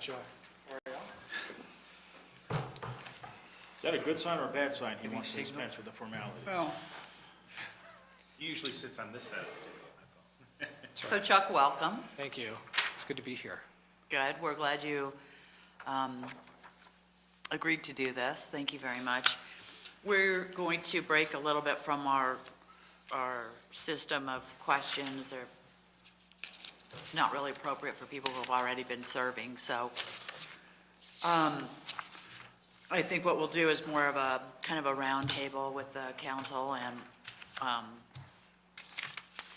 Joe. Is that a good sign or a bad sign? He wants to dispense with the formalities. Well, He usually sits on this side of the table, that's all. so Chuck, welcome. Thank you. It's good to be here. Good. We're glad you agreed to do this. Thank you very much. We're going to break a little bit from our system of questions. They're not really appropriate for people who have already been serving. So I think what we'll do is more of a kind of a round table with the council, and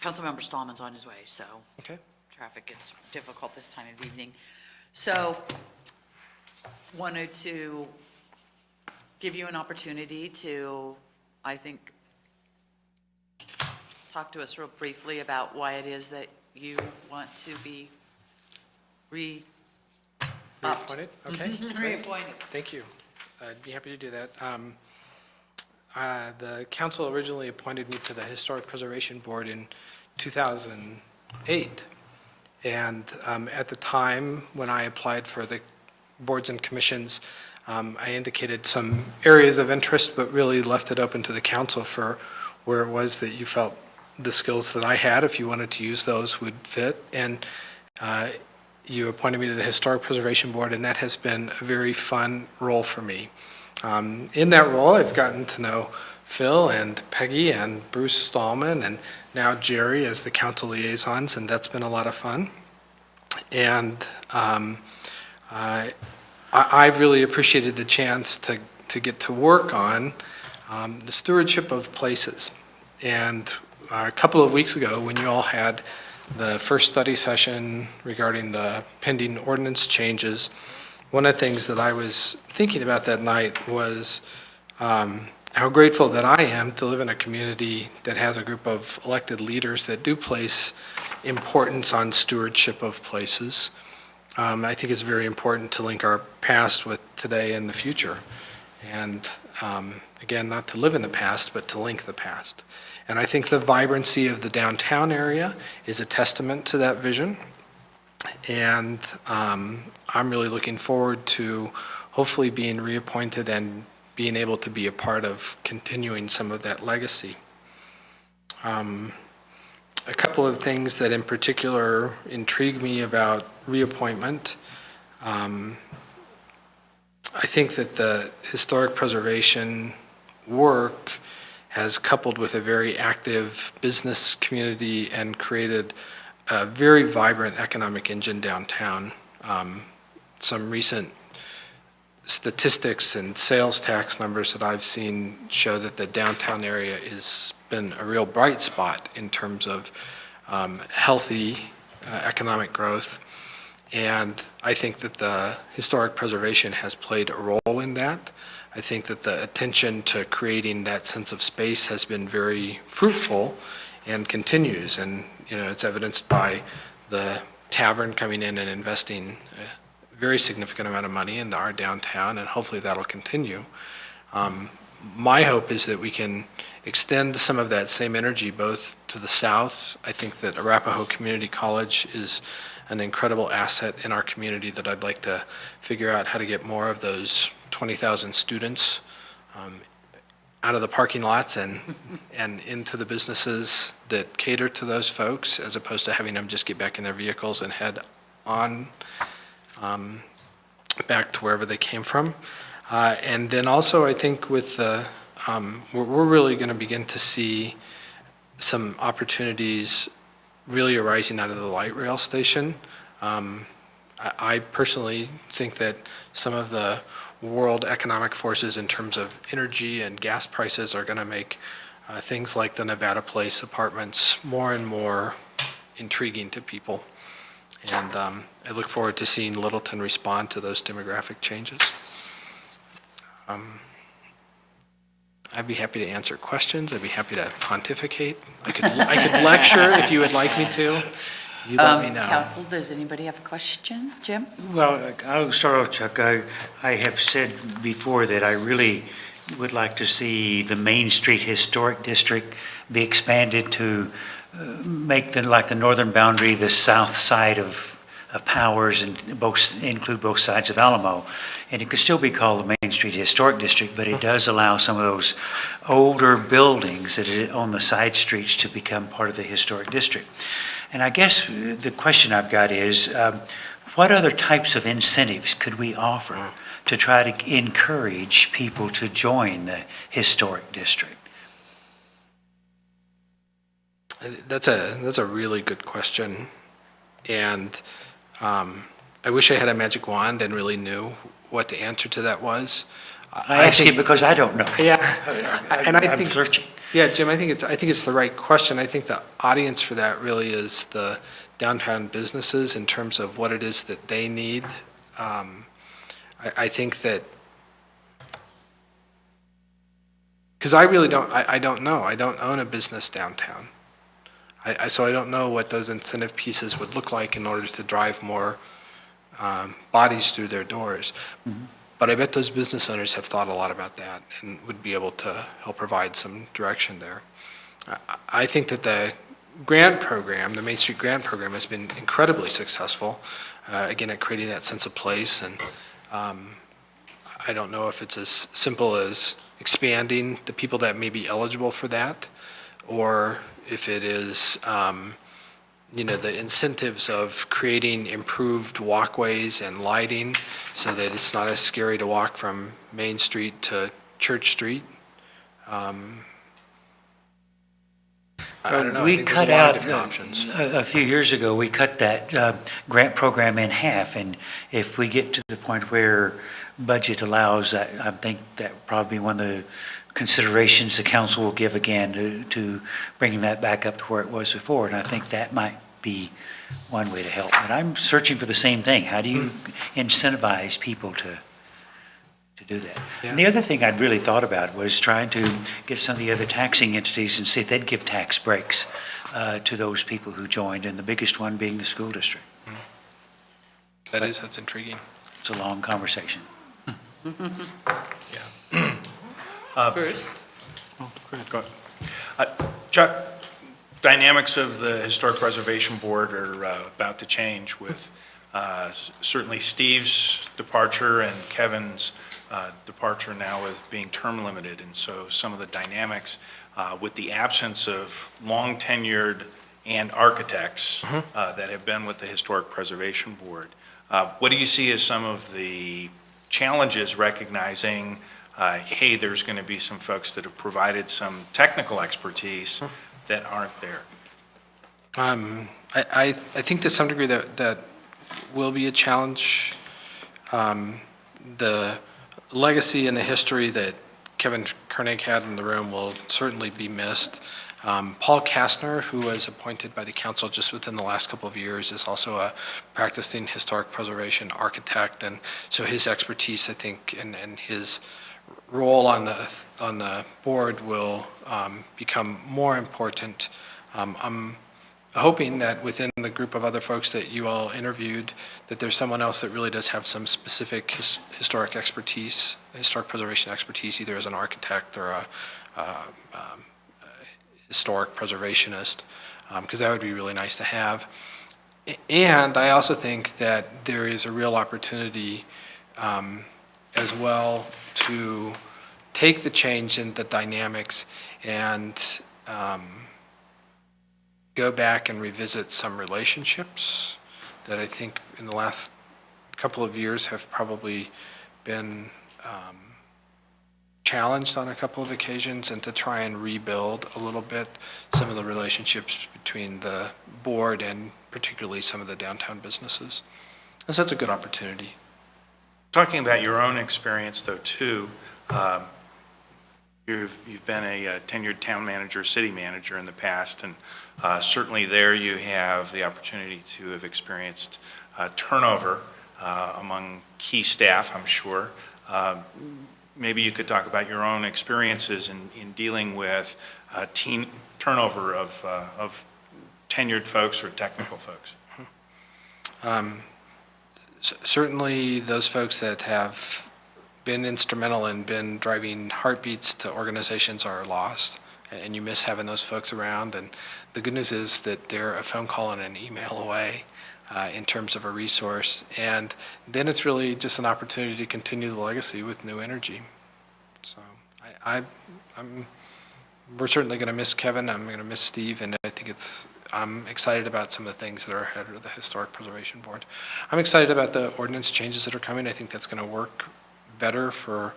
Councilmember Stallman's on his way, so Okay. traffic gets difficult this time of evening. So wanted to give you an opportunity to, I think, talk to us real briefly about why it is that you want to be Reappointed? Okay. great. reappointed. Thank you. I'd be happy to do that. The council originally appointed me to the Historic Preservation Board in 2008. And at the time, when I applied for the boards and commissions, I indicated some areas of interest, but really left it open to the council for where it was that you felt the skills that I had, if you wanted to use those, would fit. And you appointed me to the Historic Preservation Board, and that has been a very fun role for me. In that role, I've gotten to know Phil and Peggy and Bruce Stallman and now Jerry as the council liaisons, and that's been a lot of fun. And I've really appreciated the chance to get to work on the stewardship of places. And a couple of weeks ago, when you all had the first study session regarding the pending ordinance changes, one of the things that I was thinking about that night was how grateful that I am to live in a community that has a group of elected leaders that do place importance on stewardship of places. I think it's very important to link our past with today and the future. And again, not to live in the past, but to link the past. And I think the vibrancy of the downtown area is a testament to that vision. And I'm really looking forward to hopefully being reappointed and being able to be a part of continuing some of that legacy. A couple of things that in particular intrigue me about reappointment. I think that the historic preservation work has coupled with a very active business community and created a very vibrant economic engine downtown. Some recent statistics and sales tax numbers that I've seen show that the downtown area has been a real bright spot in terms of healthy economic growth. And I think that the historic preservation has played a role in that. I think that the attention to creating that sense of space has been very fruitful and continues. And, you know, it's evidenced by the tavern coming in and investing a very significant amount of money into our downtown, and hopefully that'll continue. My hope is that we can extend some of that same energy both to the south. I think that Arapahoe Community College is an incredible asset in our community that I'd like to figure out how to get more of those 20,000 students out of the parking lots and into the businesses that cater to those folks, as opposed to having them just get back in their vehicles and head on back to wherever they came from. And then also, I think with the, we're really going to begin to see some opportunities really arising out of the light rail station. I personally think that some of the world economic forces in terms of energy and gas prices are going to make things like the Nevada Place apartments more and more intriguing to people. And I look forward to seeing Littleton respond to those demographic changes. I'd be happy to answer questions. I'd be happy to pontificate. I could lecture if you would like me to. You let me know. Council, does anybody have a question? Jim? Well, I'll start off, Chuck. I have said before that I really would like to see the Main Street Historic District be expanded to make like the northern boundary, the south side of of Powers and include both sides of Alamo. And it could still be called the Main Street Historic District, but it does allow some of those older buildings that are on the side streets to become part of the historic district. And I guess the question I've got is, what other types of incentives could we offer to try to encourage people to join the historic district? That's a really good question. And I wish I had a magic wand and really knew what the answer to that was. I ask it because I don't know. Yeah, and I I'm think, searching. yeah, Jim, I think it's the right question. I think the audience for that really is the downtown businesses in terms of what it is that they need. I think that, because I really don't, I don't know. I don't own a business downtown. So I don't know what those incentive pieces would look like in order to drive more bodies through their doors. Mm-hmm. But I bet those business owners have thought a lot about that and would be able to help provide some direction there. I think that the grant program, the Main Street Grant Program, has been incredibly successful, again, at creating that sense of place. And I don't know if it's as simple as expanding the people that may be eligible for that, or if it is, the incentives of creating improved walkways and lighting so that it's not as scary to walk from Main Street to Church Street. I don't know. I We think there's cut a lot of out, different options. a few years ago, we cut that grant program in half. And if we get to the point where budget allows, I think that would probably be one of the considerations the council will give again to bringing that back up to where it was before. And I think that might be one way to help. But I'm searching for the same thing. How do you incentivize people to do that? Yeah. And the other thing I'd really thought about was trying to get some of the other taxing entities and see if they'd give tax breaks to those people who joined, and the biggest one being the school district. That's intriguing. It's a long conversation. Bruce? Go ahead. Chuck, dynamics of the Historic Preservation Board are about to change with certainly Steve's departure and Kevin's departure now with being term limited. And so some of the dynamics with the absence of long tenured and architects that have been with the Historic Preservation Board. What do you see as some of the challenges recognizing, hey, there's going to be some folks that have provided some technical expertise that aren't there? I think to some degree that will be a challenge. The legacy and the history that Kevin Koenig had in the room will certainly be missed. Paul Kastner, who was appointed by the council just within the last couple of years, is also a practicing historic preservation architect, and so his expertise, I think, and his role on the board will become more important. I'm hoping that within the group of other folks that you all interviewed, that there's someone else that really does have some specific historic expertise, historic preservation expertise, either as an architect or a historic preservationist, because that would be really nice to have. And I also think that there is a real opportunity as well to take the change in the dynamics and go back and revisit some relationships that I think in the last couple of years have probably been challenged on a couple of occasions, and to try and rebuild a little bit some of the relationships between the board and particularly some of the downtown businesses. And so that's a good opportunity. Talking about your own experience, though, too, you've been a tenured town manager, city manager in the past, and certainly there you have the opportunity to have experienced turnover among key staff, I'm sure. Maybe you could talk about your own experiences in dealing with turnover of tenured folks or technical folks. Certainly those folks that have been instrumental and been driving heartbeats to organizations are lost, and you miss having those folks around. And the good news is that they're a phone call and an email away. in terms of a resource. And then it's really just an opportunity to continue the legacy with new energy. So we're certainly going to miss Kevin. I'm going to miss Steve, and I think I'm excited about some of the things that are ahead of the Historic Preservation Board. I'm excited about the ordinance changes that are coming. I think that's going to work better for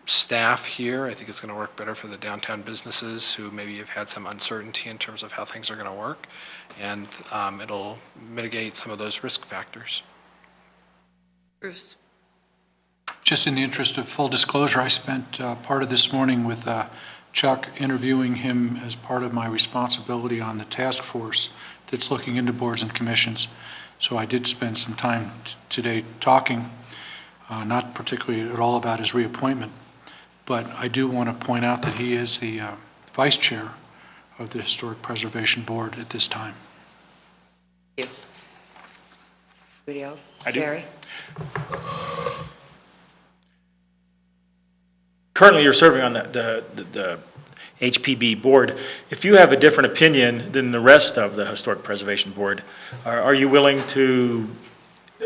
staff here. I think it's going to work better for the downtown businesses who maybe have had some uncertainty in terms of how things are going to work, and it'll mitigate some of those risk factors. Bruce? Just in the interest of full disclosure, I spent part of this morning with Chuck interviewing him as part of my responsibility on the task force that's looking into boards and commissions. So I did spend some time today talking, not particularly at all about his reappointment, but I do want to point out that he is the vice chair of the Historic Preservation Board at this time. You. Anybody else? I do. Gary? Currently, you're serving on the HPB board. If you have a different opinion than the rest of the Historic Preservation Board, are you willing to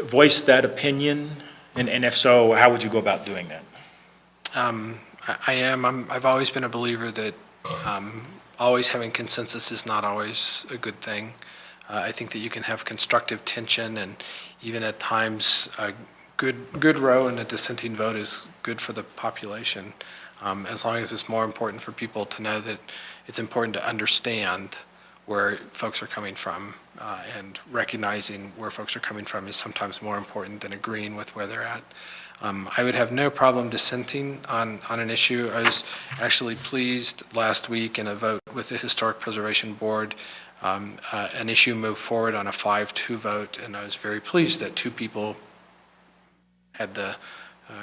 voice that opinion? And if so, how would you go about doing that? I am. I've always been a believer that always having consensus is not always a good thing. I think that you can have constructive tension, and even at times a good row and a dissenting vote is good for the population, as long as it's more important for people to know that it's important to understand where folks are coming from, and recognizing where folks are coming from is sometimes more important than agreeing with where they're at. I would have no problem dissenting on an issue. I was actually pleased last week in a vote with the Historic Preservation Board. An issue moved forward on a 5-2 vote, and I was very pleased that 2 people had the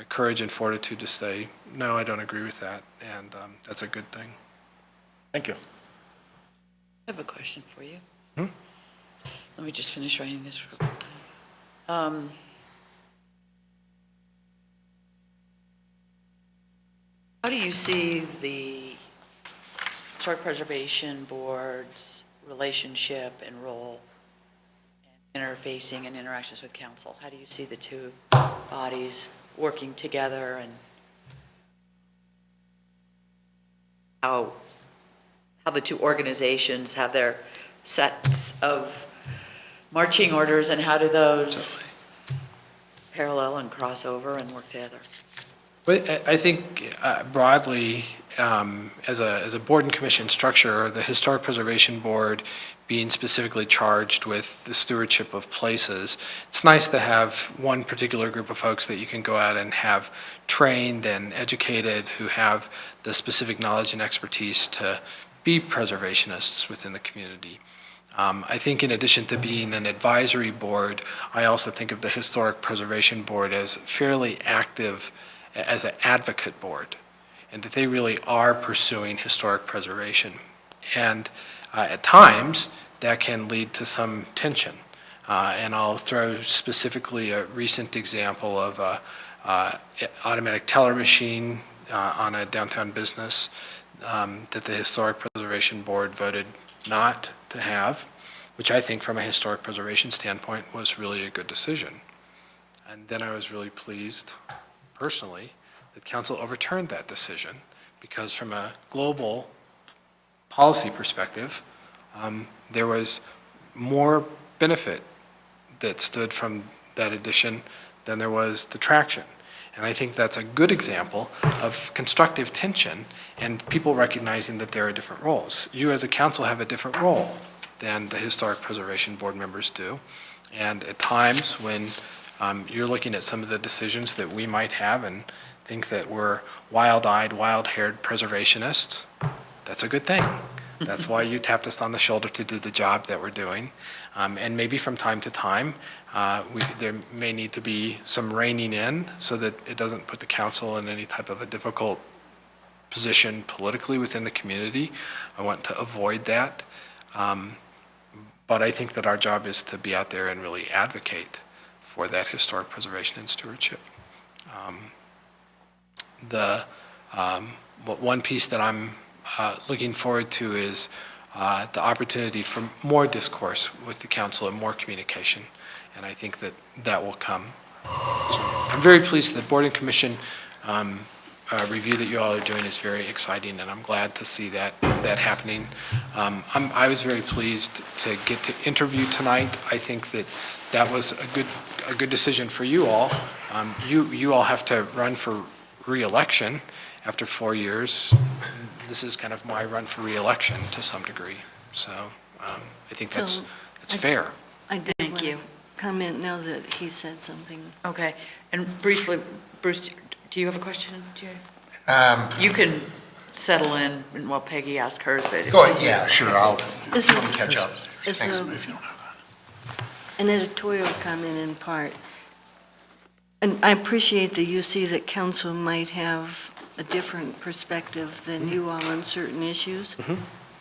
courage and fortitude to say, no, I don't agree with that, and that's a good thing. Thank you. I have a question for you. Hmm? Let me just finish writing this. How do you see the Historic Preservation Board's relationship and role and interfacing and interactions with council? How do you see the two bodies working together, and how the two organizations have their sets of marching orders, and how do those parallel and cross over and work together? But I think broadly, as a board and commission structure, the Historic Preservation Board being specifically charged with the stewardship of places, it's nice to have one particular group of folks that you can go out and have trained and educated, who have the specific knowledge and expertise to be preservationists within the community. I think in addition to being an advisory board, I also think of the Historic Preservation Board as fairly active as an advocate board, and that they really are pursuing historic preservation. And at times, that can lead to some tension. And I'll throw specifically a recent example of an automatic teller machine on a downtown business that the Historic Preservation Board voted not to have, which I think from a historic preservation standpoint was really a good decision. And then I was really pleased personally that council overturned that decision, because from a global policy perspective, there was more benefit that stood from that addition than there was detraction. And I think that's a good example of constructive tension and people recognizing that there are different roles. You as a council have a different role than the Historic Preservation Board members do. And at times when you're looking at some of the decisions that we might have and think that we're wild-eyed, wild-haired preservationists, that's a good thing. That's why you tapped us on the shoulder to do the job that we're doing. And maybe from time to time, there may need to be some reining in so that it doesn't put the council in any type of a difficult position politically within the community. I want to avoid that. But I think that our job is to be out there and really advocate for that historic preservation and stewardship. One piece that I'm looking forward to is the opportunity for more discourse with the council and more communication, and I think that that will come. So I'm very pleased that the Board and Commission review that you all are doing is very exciting, and I'm glad to see that happening. I was very pleased to get to interview tonight. I think that was a good decision for you all. You all have to run for re-election after 4 years. This is kind of my run for re-election to some degree. So I think that's fair. I did Thank want you. to comment now that he said something. Okay, and briefly, Bruce, do you have a question, Jay? You can settle in while Peggy asks hers, but. Go ahead, yeah, sure, I'll This let me is, catch up. it's Thanks. an editorial comment in part. And I appreciate that you see that council might have a different perspective than you all on certain issues.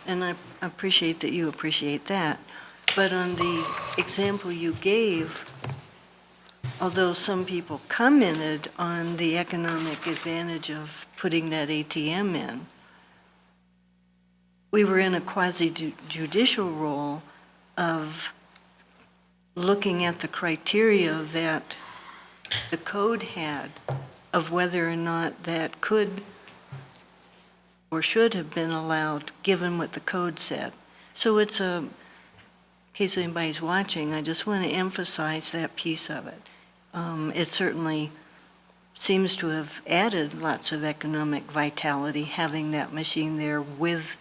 And I appreciate that you appreciate that. But on the example you gave, although some people commented on the economic advantage of putting that ATM in, we were in a quasi-judicial role of looking at the criteria that the code had of whether or not that could or should have been allowed, given what the code said. So it's in case anybody's watching, I just want to emphasize that piece of it. It certainly seems to have added lots of economic vitality, having that machine there with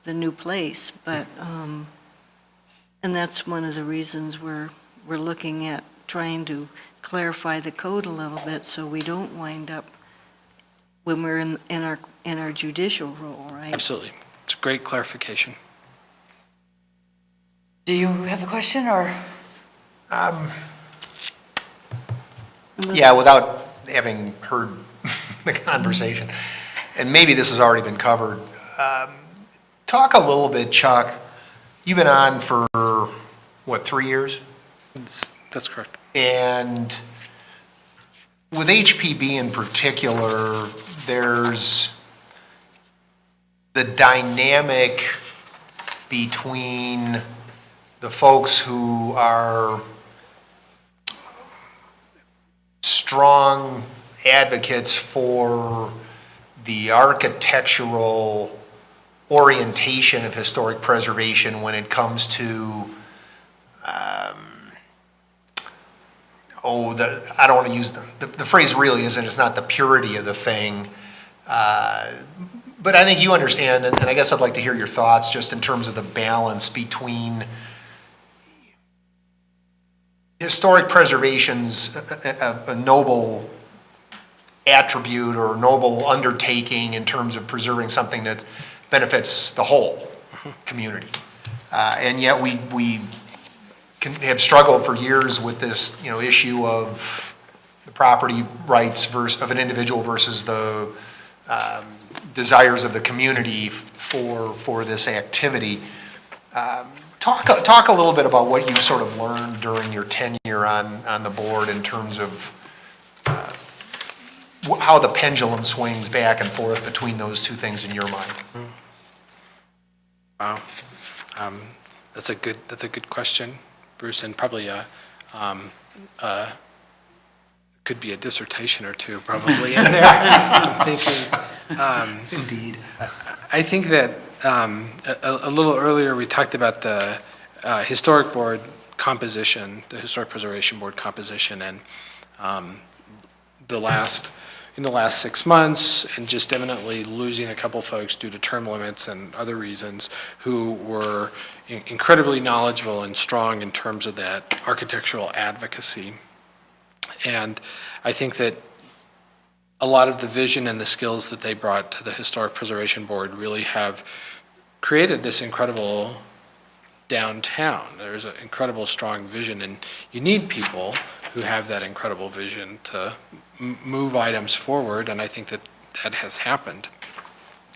the new place, but, and that's one of the reasons we're looking at trying to clarify the code a little bit so we don't wind up when we're in our judicial role, right? Absolutely. It's a great clarification. Do you have a question, or? Yeah, without having heard the conversation, and maybe this has already been covered, talk a little bit, Chuck, you've been on for, what, 3 years? That's correct. And with HPB in particular, there's the dynamic between the folks who are strong advocates for the architectural orientation of historic preservation when it comes to I don't want to use the phrase really isn't, it's not the purity of the thing. But I think you understand, and I guess I'd like to hear your thoughts just in terms of the balance between historic preservation's a noble attribute or noble undertaking in terms of preserving something that benefits the whole community. And yet we have struggled for years with this, issue of the property rights of an individual versus the desires of the community for this activity. Talk a little bit about what you sort of learned during your tenure on the board in terms of how the pendulum swings back and forth between those two things in your mind. Wow. That's a good question, Bruce, and probably could be a dissertation or two probably in there. I'm thinking. Indeed. I think that a little earlier we talked about the historic board composition, the historic preservation board composition, and in the last 6 months, and just eminently losing a couple folks due to term limits and other reasons who were incredibly knowledgeable and strong in terms of that architectural advocacy. And I think that a lot of the vision and the skills that they brought to the Historic Preservation Board really have created this incredible downtown. There's an incredible strong vision, and you need people who have that incredible vision to move items forward, and I think that that has happened.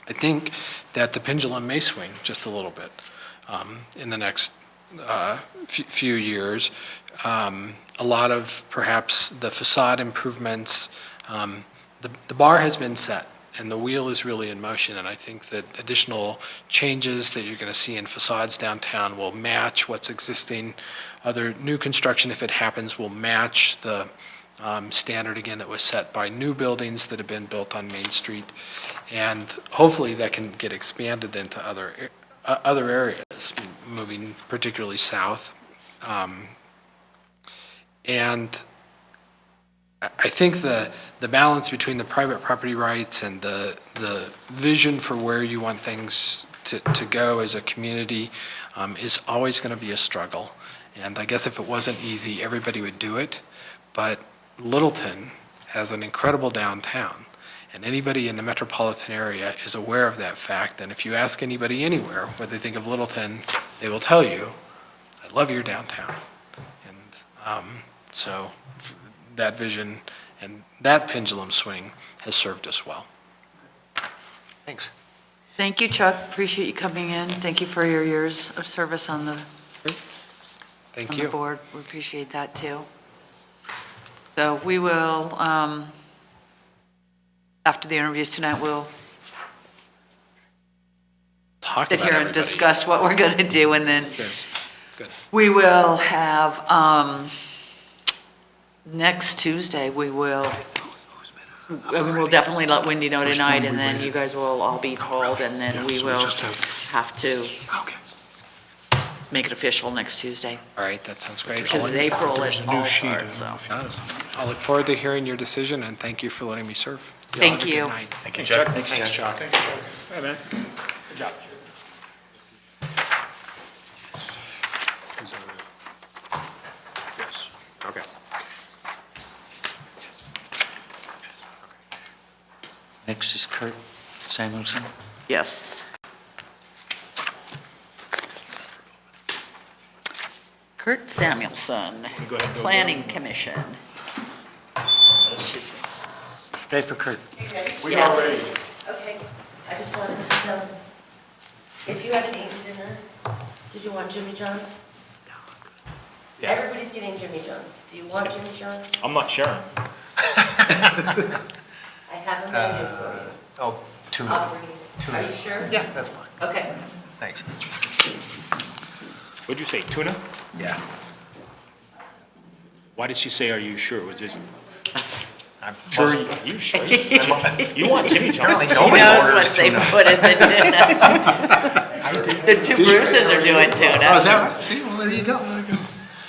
I think that the pendulum may swing just a little bit in the next few years. A lot of perhaps the facade improvements, the bar has been set, and the wheel is really in motion, and I think that additional changes that you're going to see in facades downtown will match what's existing. Other new construction, if it happens, will match the standard, again, that was set by new buildings that have been built on Main Street. And hopefully that can get expanded into other areas, moving particularly south. And I think the balance between the private property rights and the vision for where you want things to go as a community is always going to be a struggle. And I guess if it wasn't easy, everybody would do it. But Littleton has an incredible downtown, and anybody in the metropolitan area is aware of that fact. And if you ask anybody anywhere what they think of Littleton, they will tell you, I love your downtown. And so that vision and that pendulum swing has served us well. Thanks. Thank you, Chuck. Appreciate you coming in. Thank you for your years of service on the Thank on the you. board. We appreciate that, too. So we will, after the interviews tonight, we'll Talk sit about here and everybody. discuss what we're going to do, and then Yes. Good. we will have, next Tuesday, we will, we'll definitely let Wendy know First tonight, one and we then waited. you guys will all be told, and then we so we will just have to Okay. make it official next Tuesday, All right, that sounds great. because it's April, There's it a new all sheet. starts, so. I'll look forward to hearing your decision, and thank you for letting me serve. Y'all Thank have a good you. night. Thank you, Chuck. Thanks, Chuck. Hey, man. Good job. Yes. Okay. Next is Kurt Samuelson. Yes. Kurt Samuelson, Go ahead, Bill. Planning Commission. Ready for Kurt? Yes. Okay, I just wanted to tell, if you haven't eaten dinner, did you want Jimmy John's? Yeah. Everybody's getting Jimmy John's. Do you want Jimmy John's? I'm not sharing. I have a menu for you. Oh, tuna. I'll bring it. Are you sure? Yeah, that's fine. Okay. Thanks. What'd you say, tuna? Yeah. Why did she say, are you sure? Was this, I'm sure, you sure? You want Jimmy John's? Apparently She nobody knows what orders they tuna. put in the tuna. The two Bruces are doing tuna. Oh, is that right? See, well, there you go.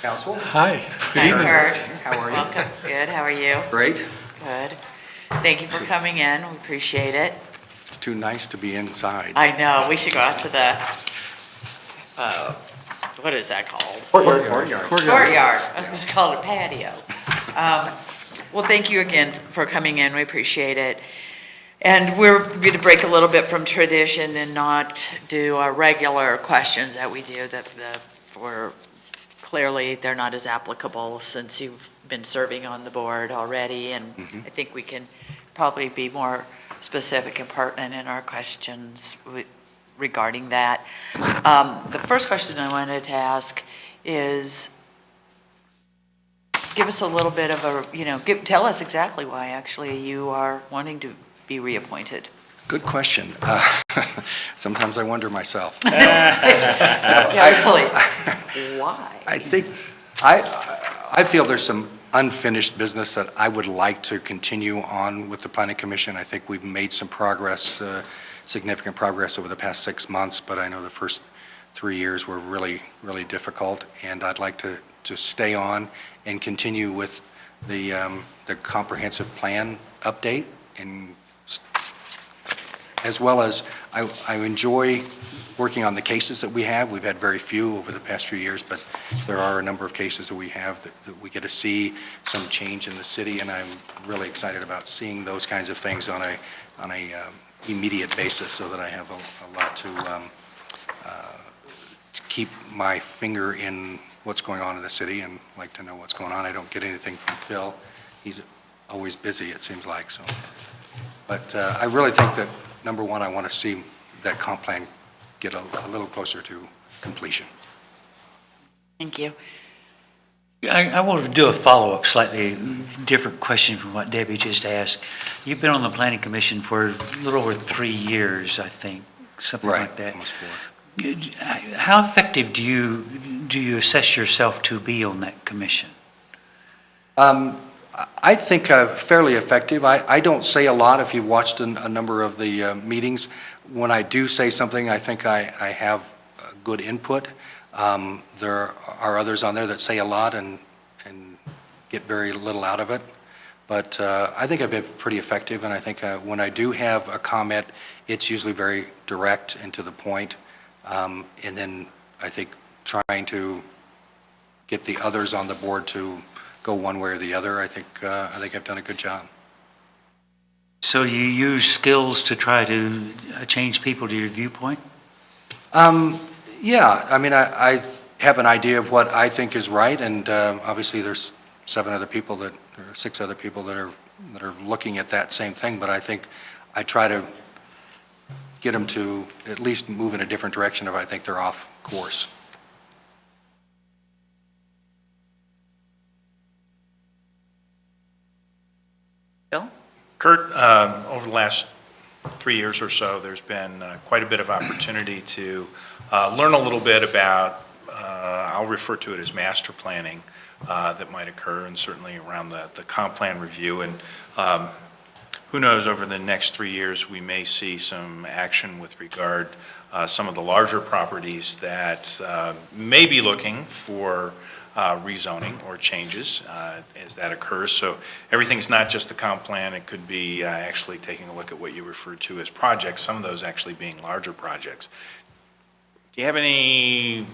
Council? Hi. Hi, Kurt. How are you? Welcome. Good, how are you? Great. Good. Thank you for coming in, we appreciate it. It's too nice to be inside. I know, we should go out to the, what is that called? Courtyard. Courtyard. I was going to call it a patio. Well, thank you again for coming in. We appreciate it. And we're going to break a little bit from tradition and not do our regular questions that we do for clearly they're not as applicable since you've been serving on the board already. And I think we can probably be more specific and pertinent in our questions regarding that. The first question I wanted to ask is, give us a little bit of a, tell us exactly why actually you are wanting to be reappointed. Good question. Sometimes I wonder myself. Yeah, really. Why? I think, I feel there's some unfinished business that I would like to continue on with the Planning Commission. I think we've made some progress, significant progress over the past 6 months, but I know the first 3 years were really, really difficult, and I'd like to stay on and continue with the comprehensive plan update, and as well as I enjoy working on the cases that we have. We've had very few over the past few years, but there are a number of cases that we have that we get to see some change in the city, and I'm really excited about seeing those kinds of things on a immediate basis, so that I have a lot to keep my finger in what's going on in the city and like to know what's going on. I don't get anything from Phil. He's always busy, it seems like, so. But I really think that, number one, I want to see that comp plan get a little closer to completion. Thank you. I want to do a follow-up, slightly different question from what Debbie just asked. You've been on the planning commission for a little over 3 years, I think, something like that. Almost 4. How effective do you assess yourself to be on that commission? I think fairly effective. I don't say a lot if you've watched a number of the meetings. When I do say something, I think I have good input. There are others on there that say a lot and get very little out of it. But I think I've been pretty effective, and I think when I do have a comment, it's usually very direct and to the point. And then I think trying to get the others on the board to go one way or the other, I think I've done a good job. So you use skills to try to change people to your viewpoint? Yeah, I mean, I have an idea of what I think is right, and obviously there's 6 other people that are looking at that same thing, but I think I try to get them to at least move in a different direction if I think they're off course. Bill? Kurt, over the last 3 years or so, there's been quite a bit of opportunity to learn a little bit about, I'll refer to it as master planning that might occur, and certainly around the comp plan review. And who knows, over the next 3 years, we may see some action with regard some of the larger properties that may be looking for rezoning or changes as that occurs. So everything's not just the comp plan. It could be actually taking a look at what you referred to as projects, some of those actually being larger projects. Do you have any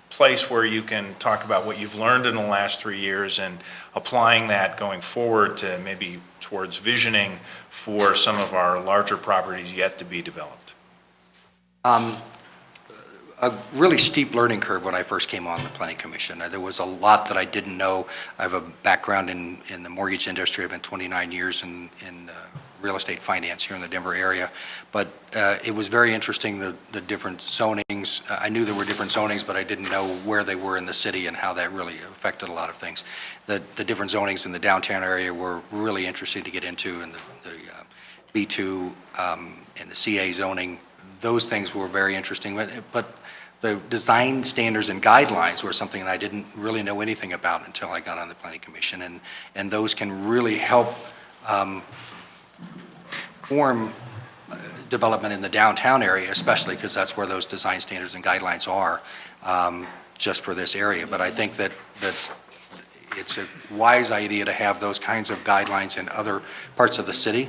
place where you can talk about what you've learned in the last 3 years and applying that going forward to maybe towards visioning for some of our larger properties yet to be developed? A really steep learning curve when I first came on the planning commission. There was a lot that I didn't know. I have a background in the mortgage industry. I've been 29 years in real estate finance here in the Denver area. But it was very interesting, the different zonings. I knew there were different zonings, but I didn't know where they were in the city and how that really affected a lot of things. The different zonings in the downtown area were really interesting to get into, and the B2 and the CA zoning. Those things were very interesting, but the design standards and guidelines were something that I didn't really know anything about until I got on the planning commission, and those can really help form development in the downtown area, especially because that's where those design standards and guidelines are, just for this area. But I think that it's a wise idea to have those kinds of guidelines in other parts of the city,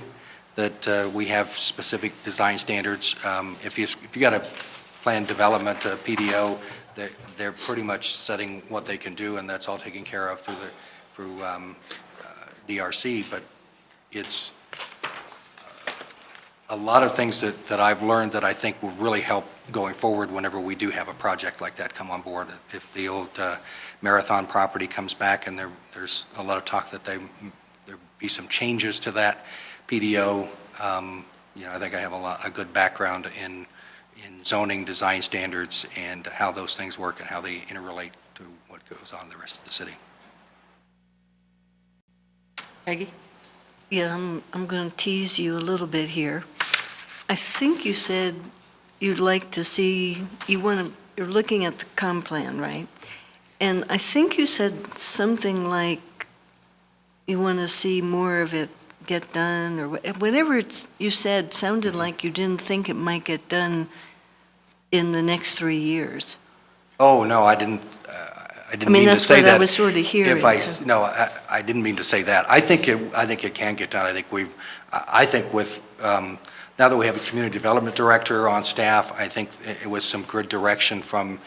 that we have specific design standards. If you got a planned development, PDO, they're pretty much setting what they can do, and that's all taken care of through DRC. But it's a lot of things that I've learned that I think will really help going forward whenever we do have a project like that come on board. If the old Marathon property comes back, and there's a lot of talk that there be some changes to that PDO, I think I have a good background in zoning design standards and how those things work and how they interrelate to what goes on in the rest of the city. Peggy? Yeah, I'm going to tease you a little bit here. I think you said you'd like to see, you're looking at the comp plan, right? And I think you said something like you want to see more of it get done, or whatever you said sounded like you didn't think it might get done in the next 3 years. Oh, no, I didn't I mean, mean to that's say what that. I was sort of hearing. No, I didn't mean to say that. I think it can get done. I think with, now that we have a community development director on staff, I think it was some good direction from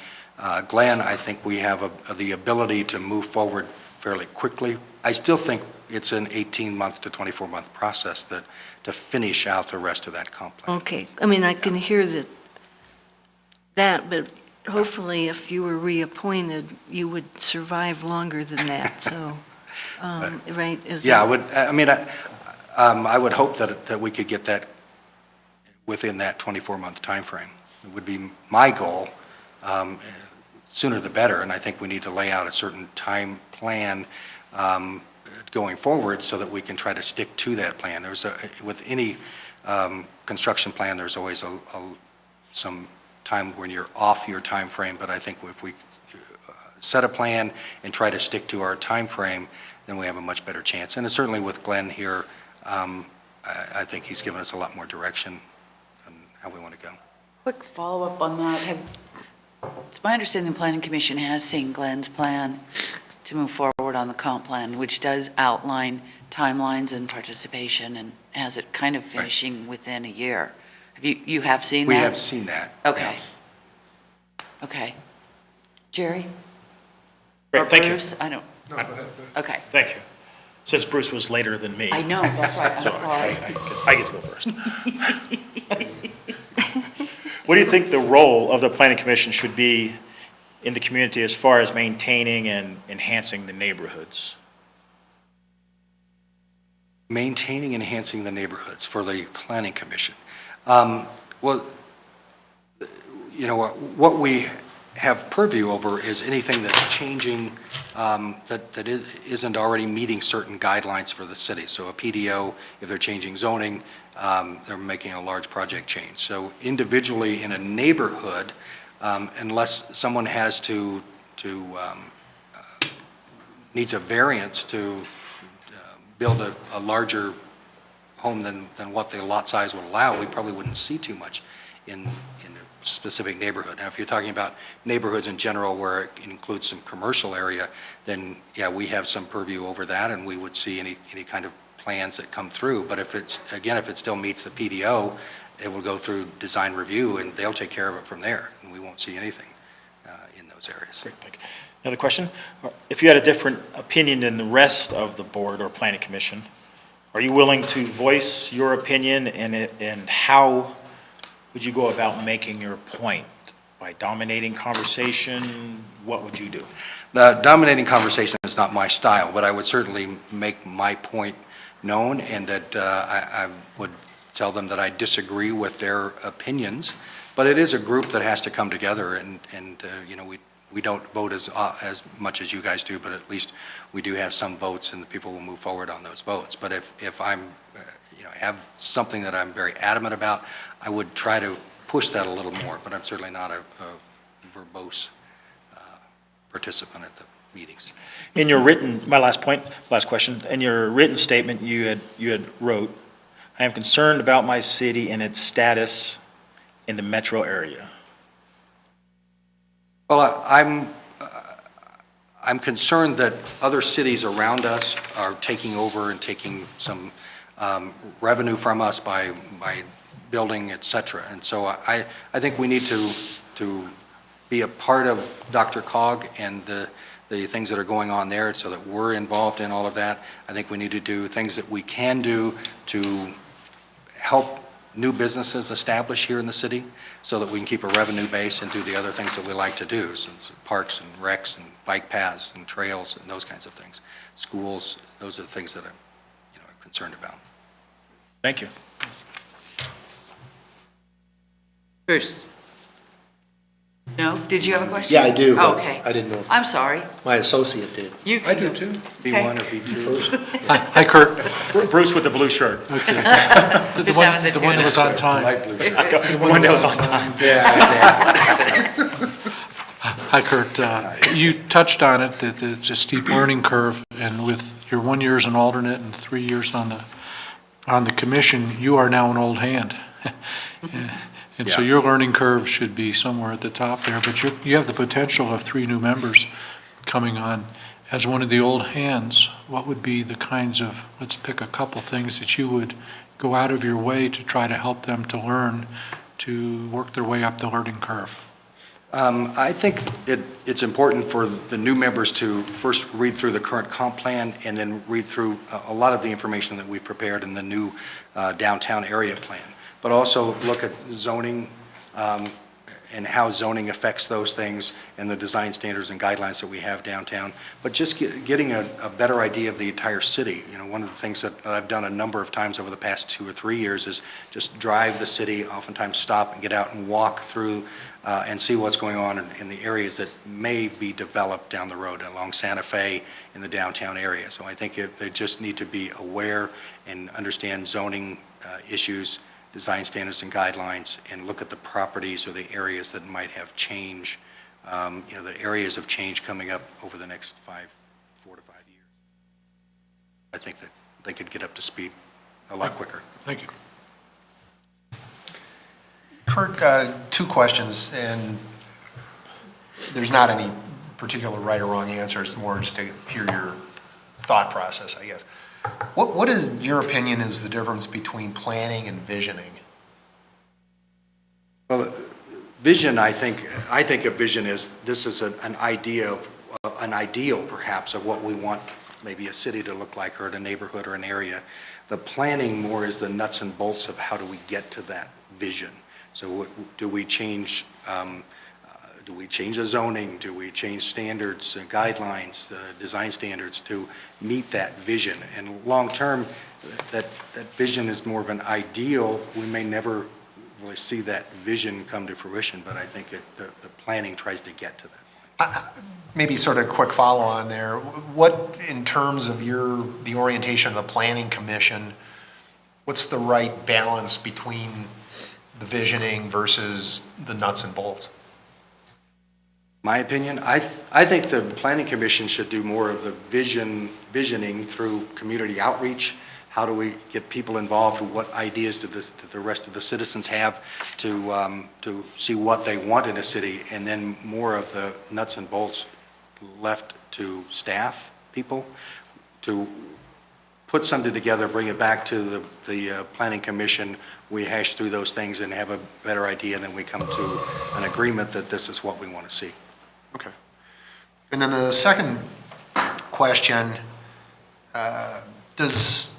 Glenn. I think we have the ability to move forward fairly quickly. I still think it's an 18-month to 24-month process to finish out the rest of that comp plan. Okay, I mean, I can hear that, but hopefully if you were reappointed, you would survive longer than that, so, right? Yeah, I would hope that we could get that within that 24-month timeframe. It would be my goal. sooner the better, and I think we need to lay out a certain time plan going forward so that we can try to stick to that plan. With any construction plan, there's always some time when you're off your time frame, but I think if we set a plan and try to stick to our time frame, then we have a much better chance. And certainly with Glenn here, I think he's given us a lot more direction on how we want to go. Quick follow-up on that. It's my understanding the Planning Commission has seen Glenn's plan to move forward on the comp plan, which does outline timelines and participation and has it kind of finishing within a year. You have seen that? We have seen that. Okay. Okay. Jerry? Great, Or thank you. Bruce? I don't, No, go ahead. okay. Thank you. Since Bruce was later than me. I know, that's right, I'm So sorry. I get to go first. What do you think the role of the planning commission should be in the community as far as maintaining and enhancing the neighborhoods? Maintaining and enhancing the neighborhoods for the Planning Commission. Well, you know, what we have purview over is anything that's changing that isn't already meeting certain guidelines for the city. So a PDO, if they're changing zoning, they're making a large project change. So individually in a neighborhood, unless someone has needs a variance to build a larger home than what the lot size would allow, we probably wouldn't see too much in a specific neighborhood. Now, if you're talking about neighborhoods in general where it includes some commercial area, then yeah, we have some purview over that, and we would see any kind of plans that come through. But if it still meets the PDO, it will go through design review, and they'll take care of it from there, and we won't see anything in those areas. Great, thank you. Another question? If you had a different opinion than the rest of the board or planning commission, are you willing to voice your opinion, and how would you go about making your point? By dominating conversation? What would you do? The dominating conversation is not my style, but I would certainly make my point known, and that I would tell them that I disagree with their opinions. But it is a group that has to come together, and you know, we don't vote as much as you guys do, but at least we do have some votes, and the people will move forward on those votes. But if I'm, you know, have something that I'm very adamant about, I would try to push that a little more, but I'm certainly not a verbose participant at the meetings. In your written, my last question, in your written statement, you had wrote, "I am concerned about my city and its status in the metro area." Well, I'm concerned that other cities around us are taking over and taking some revenue from us by building, et cetera. And so I think we need to be a part of DRCOG and the things that are going on there, so that we're involved in all of that. I think we need to do things that we can do to help new businesses establish here in the city, so that we can keep a revenue base and do the other things that we like to do, so parks and recs and bike paths and trails and those kinds of things. Schools, those are the things that I'm concerned about. Thank you. Bruce? No? Did you have a question? Yeah, I do, Oh, but okay. I didn't know if I'm sorry. my associate did. You I can do go. too. Okay. B1 or B2. Hi, Kurt. Bruce with the blue shirt. Okay. The Who's one having the the one that was on time. Light blue. The one that was on time. Hi, Kurt. You touched on it, that it's a steep learning curve, and with your 1 year as an alternate and 3 years on the commission, you are now an old hand. And so Yeah. your learning curve should be somewhere at the top there, but you have the potential of 3 new members coming on. As one of the old hands, what would be the kinds of, let's pick a couple things that you would go out of your way to try to help them to learn, to work their way up the learning curve? I think it's important for the new members to first read through the current comp plan, and then read through a lot of the information that we prepared in the new downtown area plan. But also look at zoning and how zoning affects those things and the design standards and guidelines that we have downtown, but just getting a better idea of the entire city. You know, one of the things that I've done a number of times over the past 2 or 3 years is just drive the city, oftentimes stop and get out and walk through and see what's going on in the areas that may be developed down the road along Santa Fe in the downtown area. So I think they just need to be aware and understand zoning issues, design standards and guidelines, and look at the properties or the areas that might have change, the areas of change coming up over the next 4 to 5 years. I think that they could get up to speed a lot quicker. Thank you. Kurt, 2 questions, and there's not any particular right or wrong answer. It's more just to hear your thought process, I guess. What is your opinion is the difference between planning and visioning? Well, vision, I think of vision as this is an ideal perhaps of what we want maybe a city to look like, or a neighborhood or an area. The planning more is the nuts and bolts of how do we get to that vision. So do we change the zoning? Do we change standards, guidelines, design standards to meet that vision? And long-term, that vision is more of an ideal. We may never really see that vision come to fruition, but I think the planning tries to get to that. Maybe sort of a quick follow-on there. What, in terms of the orientation of the Planning Commission, what's the right balance between the visioning versus the nuts and bolts? My opinion, I think the Planning Commission should do more of the visioning through community outreach. How do we get people involved? What ideas do the rest of the citizens have to see what they want in a city? And then more of the nuts and bolts left to staff people to put something together, bring it back to the Planning Commission. We hash through those things and have a better idea, and then we come to an agreement that this is what we want to see. Okay. And then the second question, does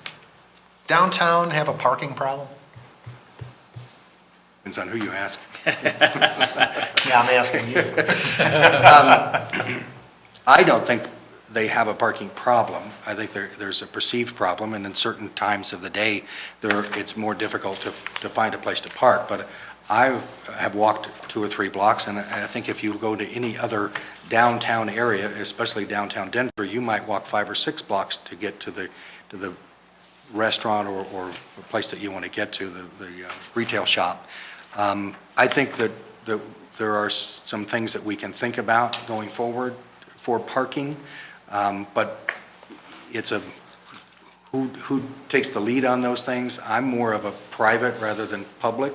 downtown have a parking problem? Depends on who you ask. Yeah, I'm asking you. I don't think they have a parking problem. I think there's a perceived problem, and in certain times of the day, it's more difficult to find a place to park. But I have walked 2 or 3 blocks, and I think if you go to any other downtown area, especially downtown Denver, you might walk 5 or 6 blocks to get to the restaurant or a place that you want to get to, the retail shop. I think that there are some things that we can think about going forward for parking, but it's who takes the lead on those things. I'm more of a private rather than public,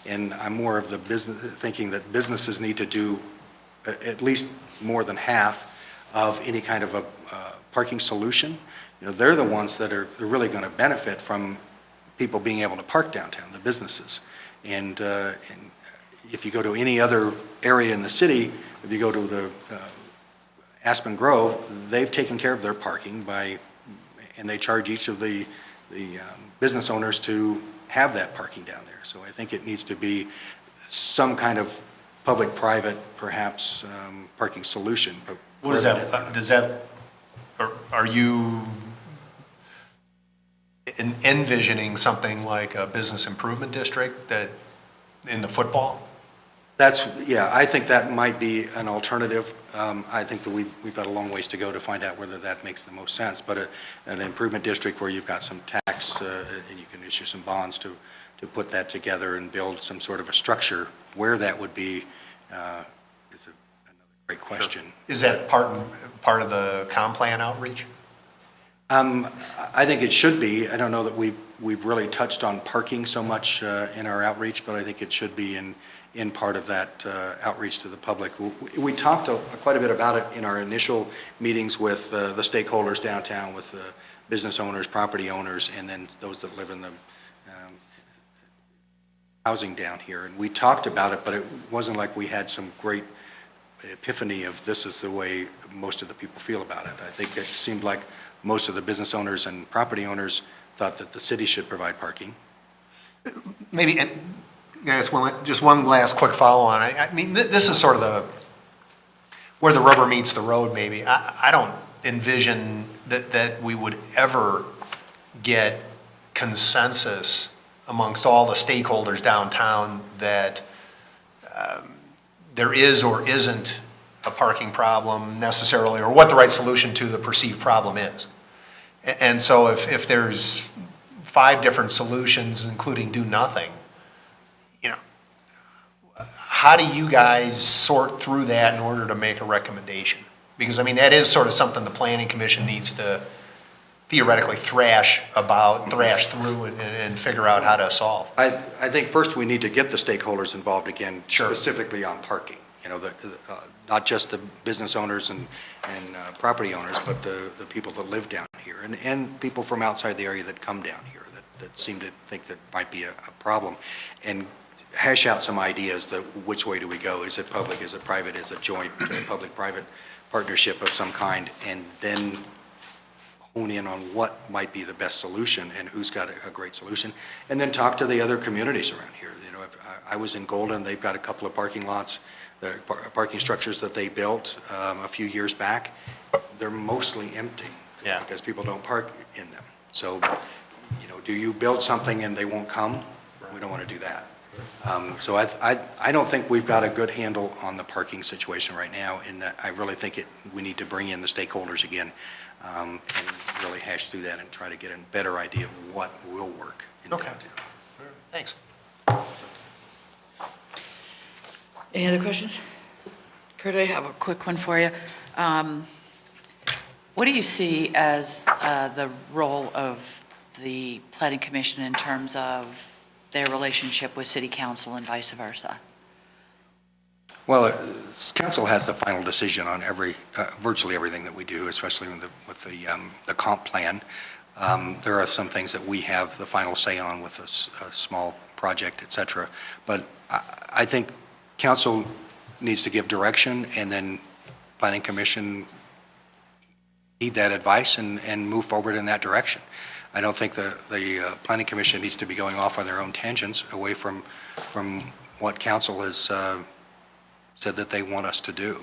and I'm more of the business, thinking that businesses need to do at least more than half of any kind of a parking solution. You know, they're the ones that are really going to benefit from people being able to park downtown, the businesses. And if you go to any other area in the city, if you go to the Aspen Grove, they've taken care of their parking and they charge each of the business owners to have that parking down there. So I think it needs to be some kind of public-private, perhaps, parking solution. But What is that, are you envisioning something like a business improvement district that, in the football? I think that might be an alternative. I think that we've got a long ways to go to find out whether that makes the most sense. But an improvement district where you've got some tax and you can issue some bonds to put that together and build some sort of a structure, where that would be is another great question. Is that part of the comp plan outreach? I think it should be. I don't know that we've really touched on parking so much in our outreach, but I think it should be in part of that outreach to the public. We talked quite a bit about it in our initial meetings with the stakeholders downtown, with the business owners, property owners, and then those that live in the housing down here. And we talked about it, but it wasn't like we had some great epiphany of this is the way most of the people feel about it. I think it seemed like most of the business owners and property owners thought that the city should provide parking. Maybe, Guys, just one last quick follow-on. I mean, this is sort of where the rubber meets the road, maybe. I don't envision that we would ever get consensus amongst all the stakeholders downtown that there is or isn't a parking problem necessarily, or what the right solution to the perceived problem is. And so if there's 5 different solutions, including do nothing, how do you guys sort through that in order to make a recommendation? Because, I mean, that is sort of something the planning commission needs to theoretically thrash through and figure out how to solve. I think first we need to get the stakeholders involved again, Sure. specifically on parking. Not just the business owners and property owners, but the people that live down here, and people from outside the area that come down here that seem to think that might be a problem. And hash out some ideas that which way do we go? Is it public, is it private, is it joint public-private partnership of some kind? And then hone in on what might be the best solution and who's got a great solution. And then talk to the other communities around here. I was in Golden, they've got a couple of parking lots, the parking structures that they built a few years back. They're mostly empty. Yeah. Because people don't park in them. So, do you build something and they won't come? We don't want to do that. So I don't think we've got a good handle on the parking situation right now, in that I really think we need to bring in the stakeholders again and really hash through that and try to get a better idea of what will work in Okay. downtown. Thanks. Any other questions? Kurt, I have a quick one for you. What do you see as the role of the planning commission in terms of their relationship with city council and vice versa? Well, council has the final decision on virtually everything that we do, especially with the comp plan. There are some things that we have the final say on with a small project, et cetera. But I think council needs to give direction, and then planning commission need that advice and move forward in that direction. I don't think the planning commission needs to be going off on their own tangents away from what council has said that they want us to do.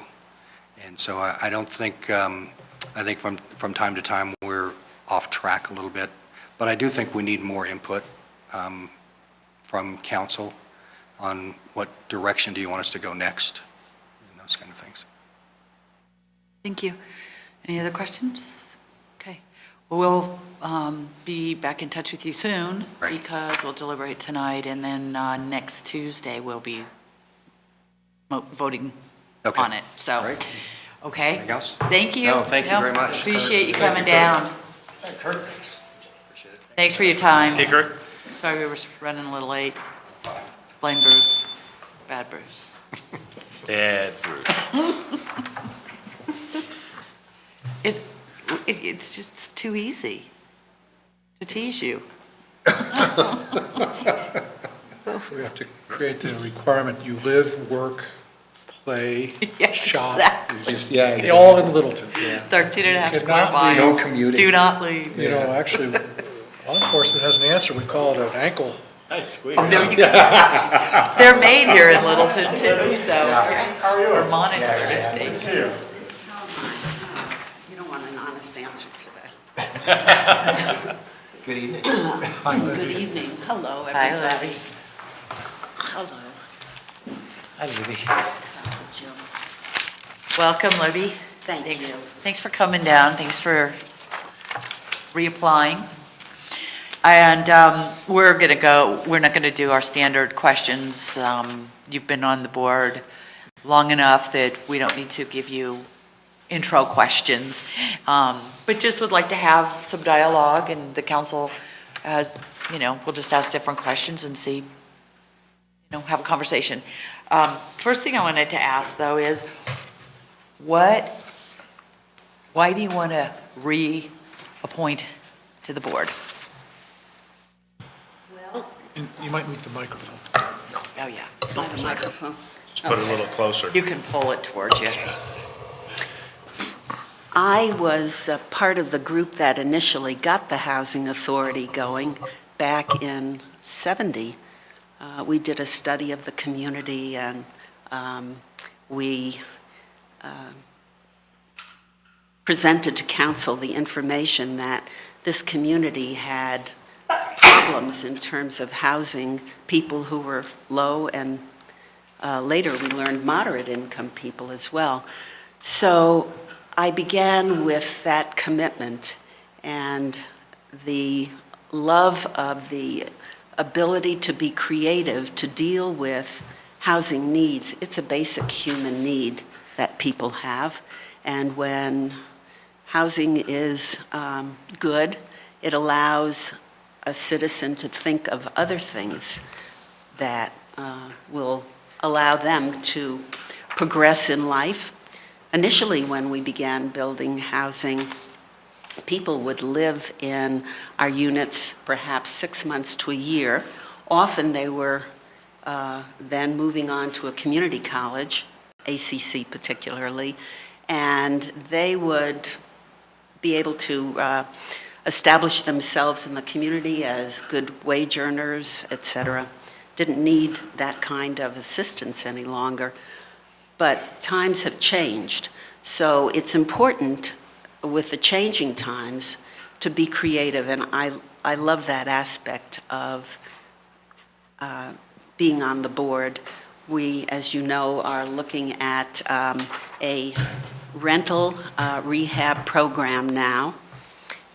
And so I don't think, I think from time to time we're off track a little bit, but I do think we need more input from council on what direction do you want us to go next, and those kind of things. Thank you. Any other questions? Okay. Well, we'll be back in touch with you soon, Right. because we'll deliberate tonight, and then next Tuesday we'll be voting Okay. on it. So, All right. okay? Anything else? Thank you. No, thank you Yep. very much. Appreciate you coming down. Thanks for your time. Hey, Kurt? Sorry we were running a little late. Blame Bruce. Bad Bruce. Bad Bruce. It's just too easy to tease you. We have to create the requirement, you live, work, play, Yeah, shop. exactly. Yeah, all in Littleton, yeah. 13 and a half Could square not be miles. no commuting. Do not leave. You know, actually, law enforcement has an answer, we call it an ankle. Nice squeeze. Oh, there you go. They're made here in Littleton too, so. How are you? We're monitored. Good to see you. You don't want an honest answer to that. Good evening. Good evening. Hello, Hi, everybody. Libby. Hello. Hi, Libby. Jim. Welcome, Libby. Thank Thanks. you. Thanks for coming down. Thanks for reapplying. And we're not going to do our standard questions. You've been on the board long enough that we don't need to give you intro questions. But just would like to have some dialogue, and the council has, we'll just ask different questions and see, have a conversation. First thing I wanted to ask, though, is why do you want to reappoint to the board? Well, And you might move the microphone. Oh, yeah. I have a microphone. Just put it a little closer. You can pull it towards you. I was part of the group that initially got the Housing Authority going back in '70. we did a study of the community, and we presented to council the information that this community had problems in terms of housing people who were low and later we learned moderate income people as well. So I began with that commitment and the love of the ability to be creative, to deal with housing needs. It's a basic human need that people have. And when housing is good, it allows a citizen to think of other things that will allow them to progress in life. Initially, when we began building housing, people would live in our units perhaps 6 months to a year. Often they were then moving on to a community college, ACC particularly, and they would be able to establish themselves in the community as good wage earners, et cetera. Didn't need that kind of assistance any longer. But times have changed. So it's important with the changing times to be creative. And I love that aspect of being on the board. We, as you know, are looking at a rental rehab program now.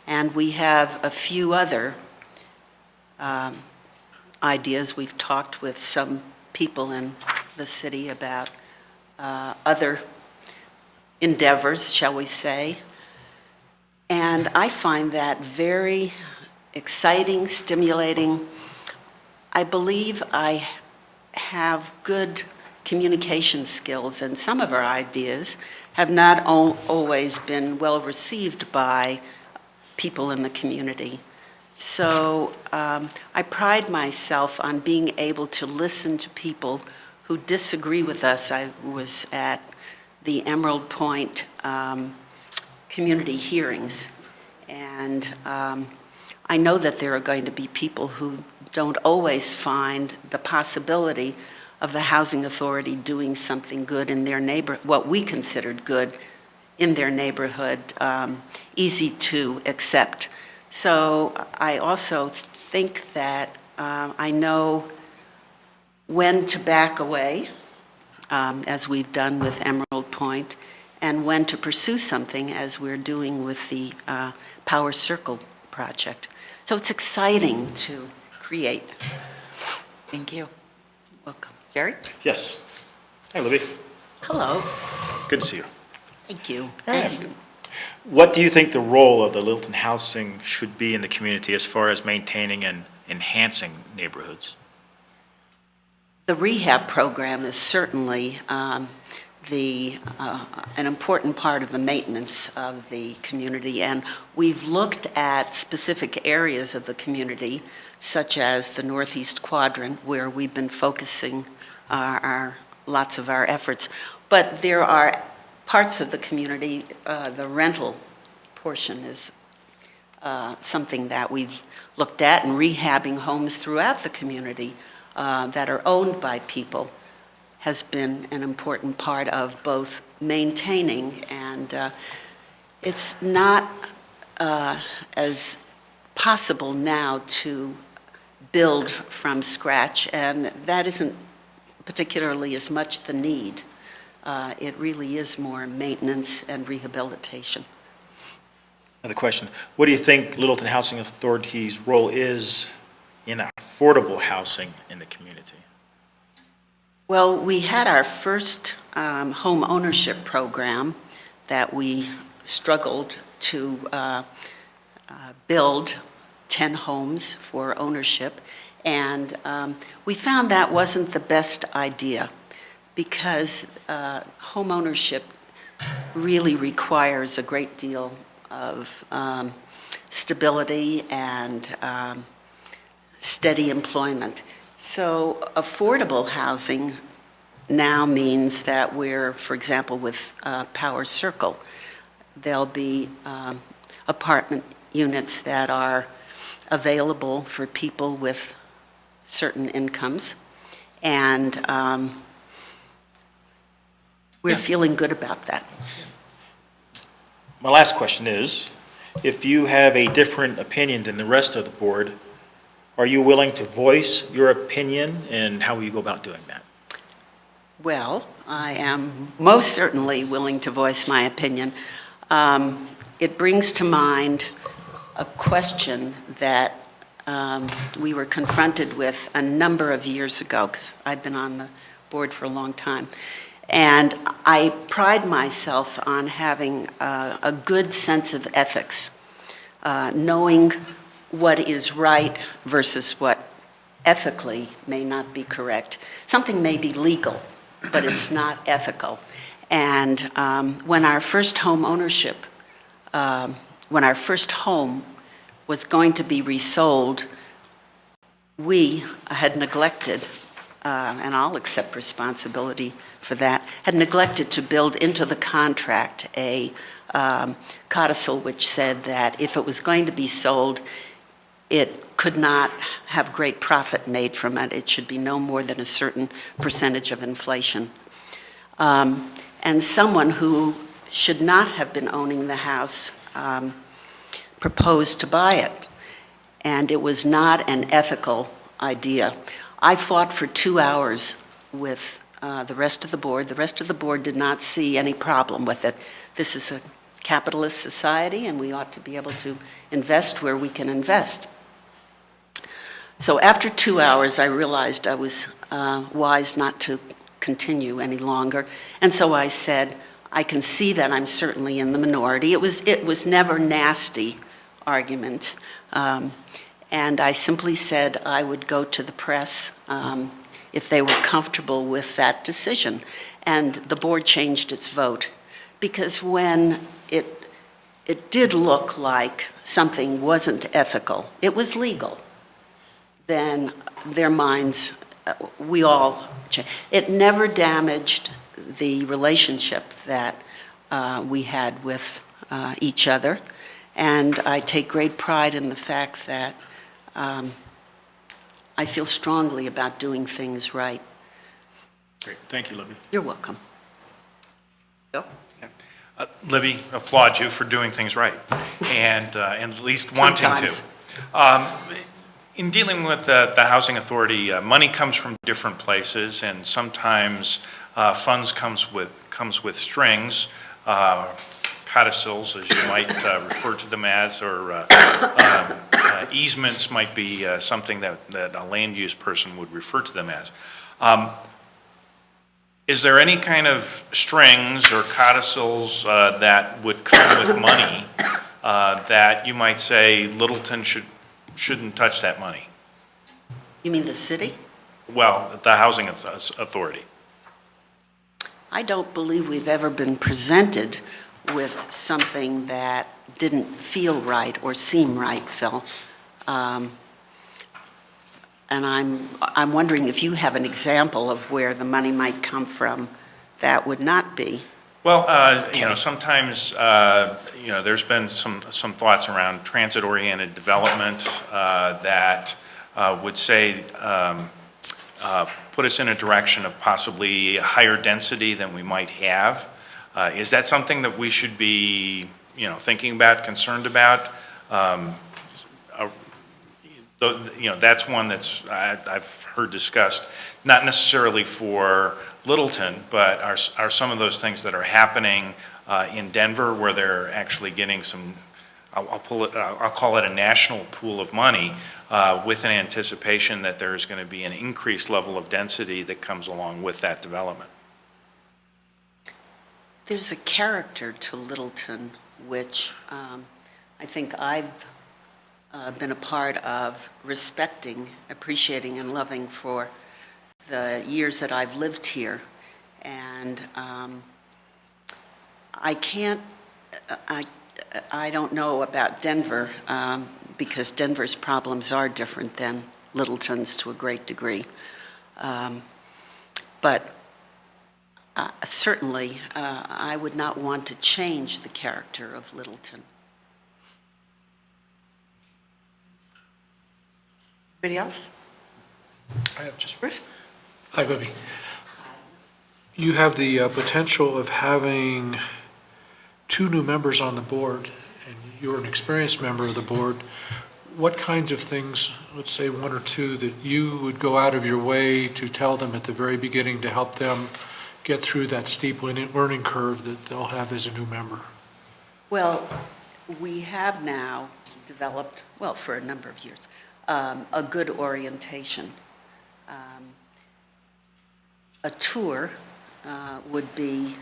And we have a few other ideas. We've talked with some people in the city about other endeavors, shall we say. And I find that very exciting, stimulating. I believe I have good communication skills, and some of our ideas have not always been well received by people in the community. So I pride myself on being able to listen to people who disagree with us. I was at the Emerald Point community hearings, and I know that there are going to be people who don't always find the possibility of the Housing Authority doing something good in their neighborhood, what we considered good in their neighborhood, easy to accept. So I also think that I know when to back away, as we've done with Emerald Point, and when to pursue something, as we're doing with the Power Circle project. So it's exciting to create. Thank you. Welcome. Jerry? Yes. Hi, Libby. Hello. Good to see you. Thank you. Right. What do you think the role of the Littleton Housing should be in the community as far as maintaining and enhancing neighborhoods? The rehab program is certainly an important part of the maintenance of the community, and we've looked at specific areas of the community, such as the Northeast Quadrant, where we've been focusing lots of our efforts. But there are parts of the community, the rental portion is something that we've looked at, and rehabbing homes throughout the community that are owned by people has been an important part of both maintaining and it's not as possible now to build from scratch, and that isn't particularly as much the need. It really is more maintenance and rehabilitation. Another question. What do you think Littleton Housing Authority's role is in affordable housing in the community? Well, we had our first home ownership program that we struggled to build 10 homes for ownership, and we found that wasn't the best idea because home ownership really requires a great deal of stability and steady employment. So affordable housing now means that we're, for example, with Power Circle, there'll be apartment units that are available for people with certain incomes, and we're feeling good about that. My last question is, if you have a different opinion than the rest of the board, are you willing to voice your opinion, and how will you go about doing that? Well, I am most certainly willing to voice my opinion. It brings to mind a question that we were confronted with a number of years ago, because I've been on the board for a long time. And I pride myself on having a good sense of ethics, knowing what is right versus what ethically may not be correct. Something may be legal, but it's not ethical. And when our first home ownership, when our first home was going to be resold, we had neglected, and I'll accept responsibility for that, had neglected to build into the contract a codicil which said that if it was going to be sold, it could not have great profit made from it. It should be no more than a certain percentage of inflation. And someone who should not have been owning the house proposed to buy it. And it was not an ethical idea. I fought for 2 hours with the rest of the board. The rest of the board did not see any problem with it. This is a capitalist society, and we ought to be able to invest where we can invest. So after 2 hours, I realized I was wise not to continue any longer. And so I said, I can see that I'm certainly in the minority. It was never nasty argument. And I simply said I would go to the press if they were comfortable with that decision. And the board changed its vote. Because when it did look like something wasn't ethical, it was legal, then their minds, we all changed. It never damaged the relationship that we had with each other. And I take great pride in the fact that I feel strongly about doing things right. Great, thank you, Libby. You're welcome. Bill? Libby, applaud you for doing things right, and at least wanting to. Sometimes. In dealing with the Housing Authority, money comes from different places, and sometimes funds comes with strings, codicils, as you might refer to them as, or easements might be something that a land use person would refer to them as. Is there any kind of strings or codicils that would come with money that you might say Littleton shouldn't touch that money? You mean the city? Well, the Housing Authority. I don't believe we've ever been presented with something that didn't feel right or seem right, Phil. And I'm wondering if you have an example of where the money might come from that would not be. Well, sometimes, there's been some thoughts around transit-oriented development that would say, put us in a direction of possibly higher density than we might have. Is that something that we should be, thinking about, concerned about? That's one that's I've heard discussed, not necessarily for Littleton, but are some of those things that are happening in Denver where they're actually getting some, I'll call it a national pool of money with an anticipation that there's going to be an increased level of density that comes along with that development. There's a character to Littleton which I think I've been a part of respecting, appreciating, and loving for the years that I've lived here. And I don't know about Denver because Denver's problems are different than Littleton's to a great degree. But certainly, I would not want to change the character of Littleton. Anybody else? I have just, Bruce? hi, Libby. You have the potential of having 2 new members on the board, and you're an experienced member of the board. What kinds of things, let's say 1 or 2, that you would go out of your way to tell them at the very beginning to help them get through that steep learning curve that they'll have as a new member? Well, we have now developed, well, for a number of years, a good orientation. A tour would be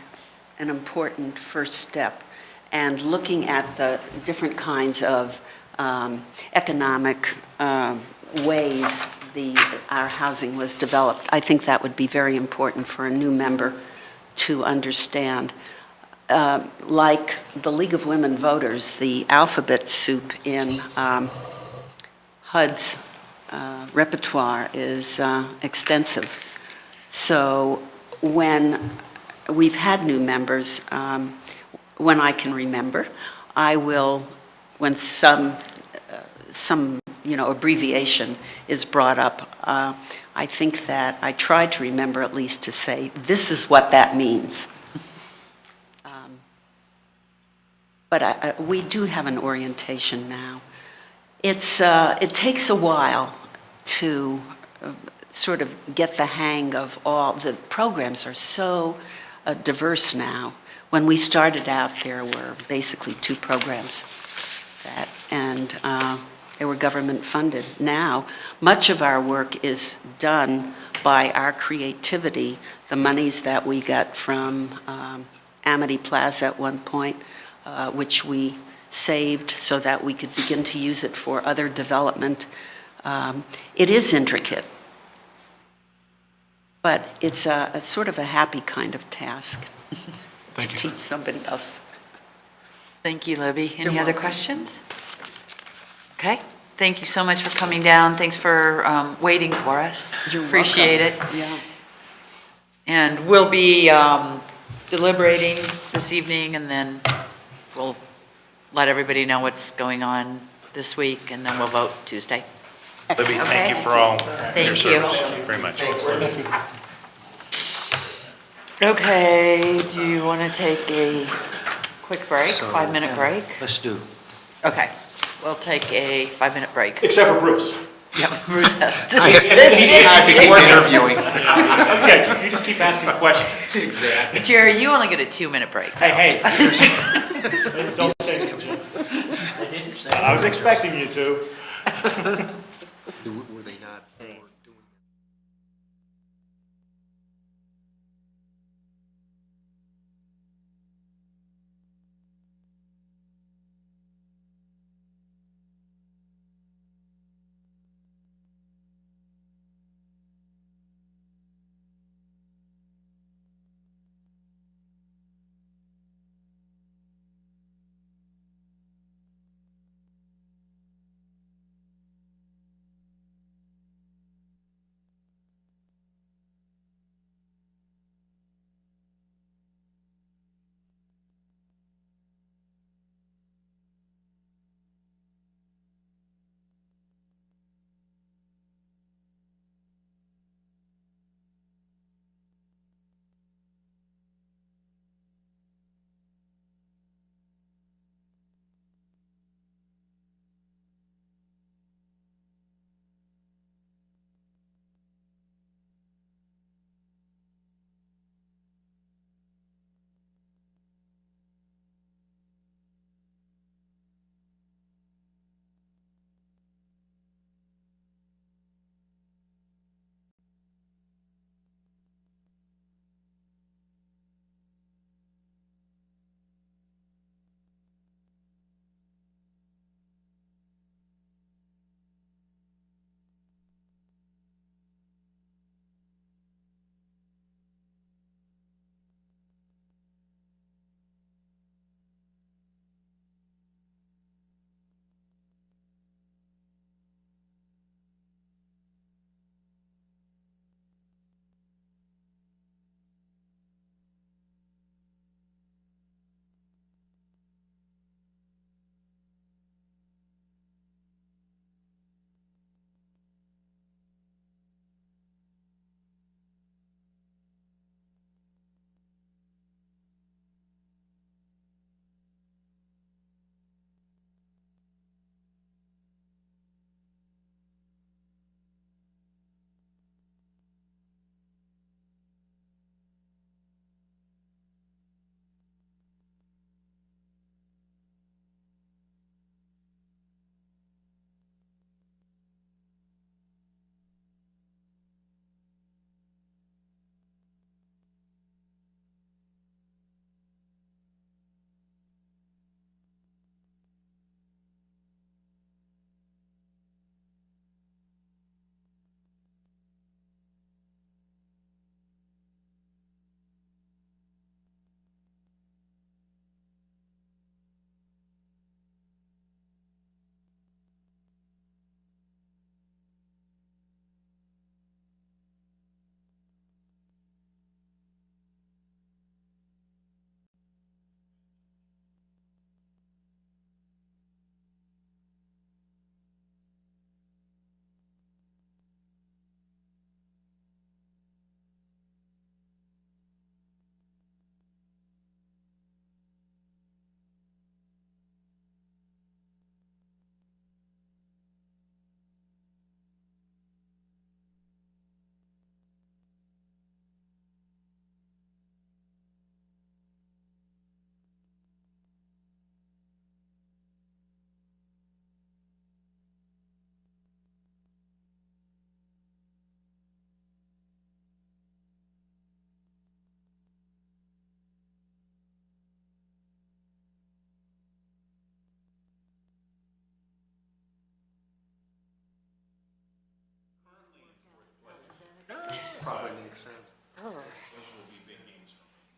an important first step, and looking at the different kinds of economic ways our housing was developed, I think that would be very important for a new member to understand. Like the League of Women Voters, the alphabet soup in HUD's repertoire is extensive. So when we've had new members, when I can remember, I will, when some abbreviation is brought up, I think that I try to remember at least to say, this is what that means. But we do have an orientation now. It takes a while to sort of get the hang of all, the programs are so diverse now. When we started out, there were basically 2 programs and they were government funded. Now, much of our work is done by our creativity, the monies that we got from Amity Plaza at one point, which we saved so that we could begin to use it for other development. It is intricate, but it's a sort of a happy kind of task. Thank to you. teach somebody else. Thank you, Libby. Any You're other welcome. questions? Okay, thank you so much for coming down. Thanks for waiting for us. You're Appreciate welcome. it. Yeah. And we'll be deliberating this evening, and then we'll let everybody know what's going on this week, and then we'll vote Tuesday. Libby, Okay. thank you for all Thank your you. service, very much. Okay, do you want to take a quick break, 5-minute break? Let's do. Okay, we'll take a 5-minute break. Except for Bruce. Yep, Bruce has to. I have to keep interviewing. Yeah, you just keep asking questions. Jerry, you only get a 2-minute break. Hey. Don't say something. I was expecting you to. Were they not?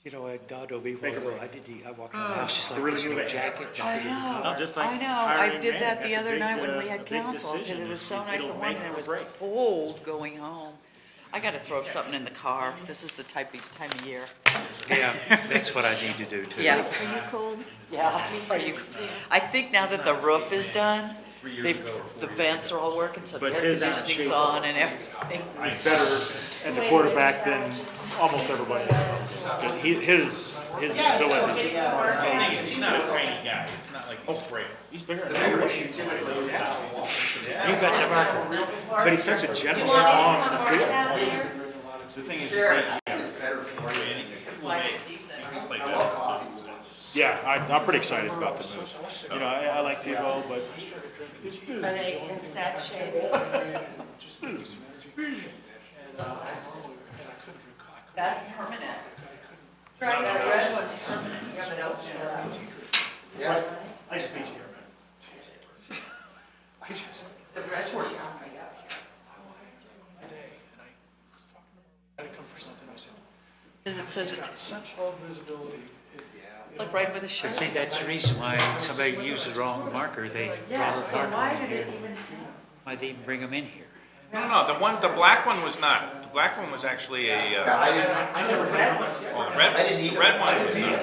You know, at Dodo, I walked in the house just like Really this, new no it. jacket. I nothing in the know, car. just like I know. hiring I did man, that the that's a other big, night when we a had big council, because decision. it was so nice It'll and make warm, and it or was break. cold going home. I gotta throw something in the car. This is the time of year. Yeah, that's what I need to do too. Yeah. Are you cold? Yeah. Are you, I think now that the roof is done, the vents are all working, so the But air his conditioning's shape- on and everything. He's better as a quarterback than almost everybody. But his ability. He's not a tiny guy. It's not like he's frail. He's bigger than everybody. You got the record. But he's such a gentleman on the field. The thing is, it's better for you anything. Play better. Yeah, I'm pretty excited about the move. You know, I like Tebow, but it's Are business. they in sad shape? That's permanent. Right, that red one's permanent, you haven't opened it up. I just beat you here, man. The red one. Because it says it, Central visibility. like right where the But shirt. see, that's the reason why somebody used the wrong marker, Yeah, so why did it even? why they even bring them in here. No, the black one was not. The black one was actually a, The red one's well, the red one was not.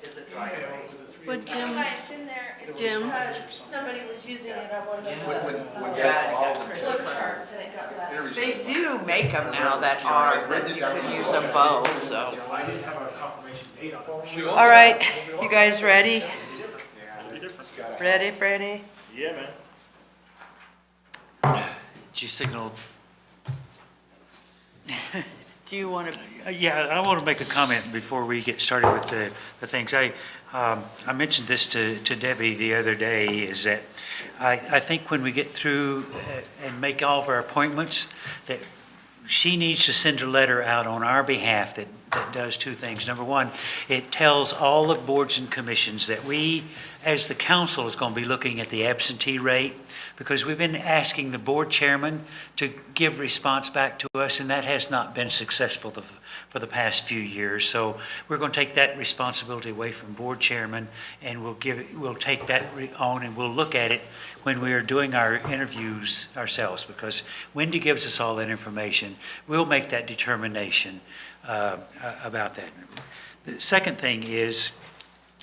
is a dry erase. But Jim, It's in there, it's Jim? because somebody was using it on one of the Flip charts and it got left. They do make them now that are, that you can use them both, so. I didn't have a confirmation date on it. All right, you guys ready? Ready, Freddie? Yeah, man. Did you signal? Do you want to, Yeah, I want to make a comment before we get started with the things. I mentioned this to Debbie the other day, is that I think when we get through and make all of our appointments, that she needs to send a letter out on our behalf that does two things. Number one, it tells all the boards and commissions that we, as the council, is going to be looking at the absentee rate, because we've been asking the board chairman to give response back to us, and that has not been successful for the past few years. So we're going to take that responsibility away from board chairman, and we'll take that on, and we'll look at it when we are doing our interviews ourselves, because Wendy gives us all that information. We'll make that determination about that. The second thing is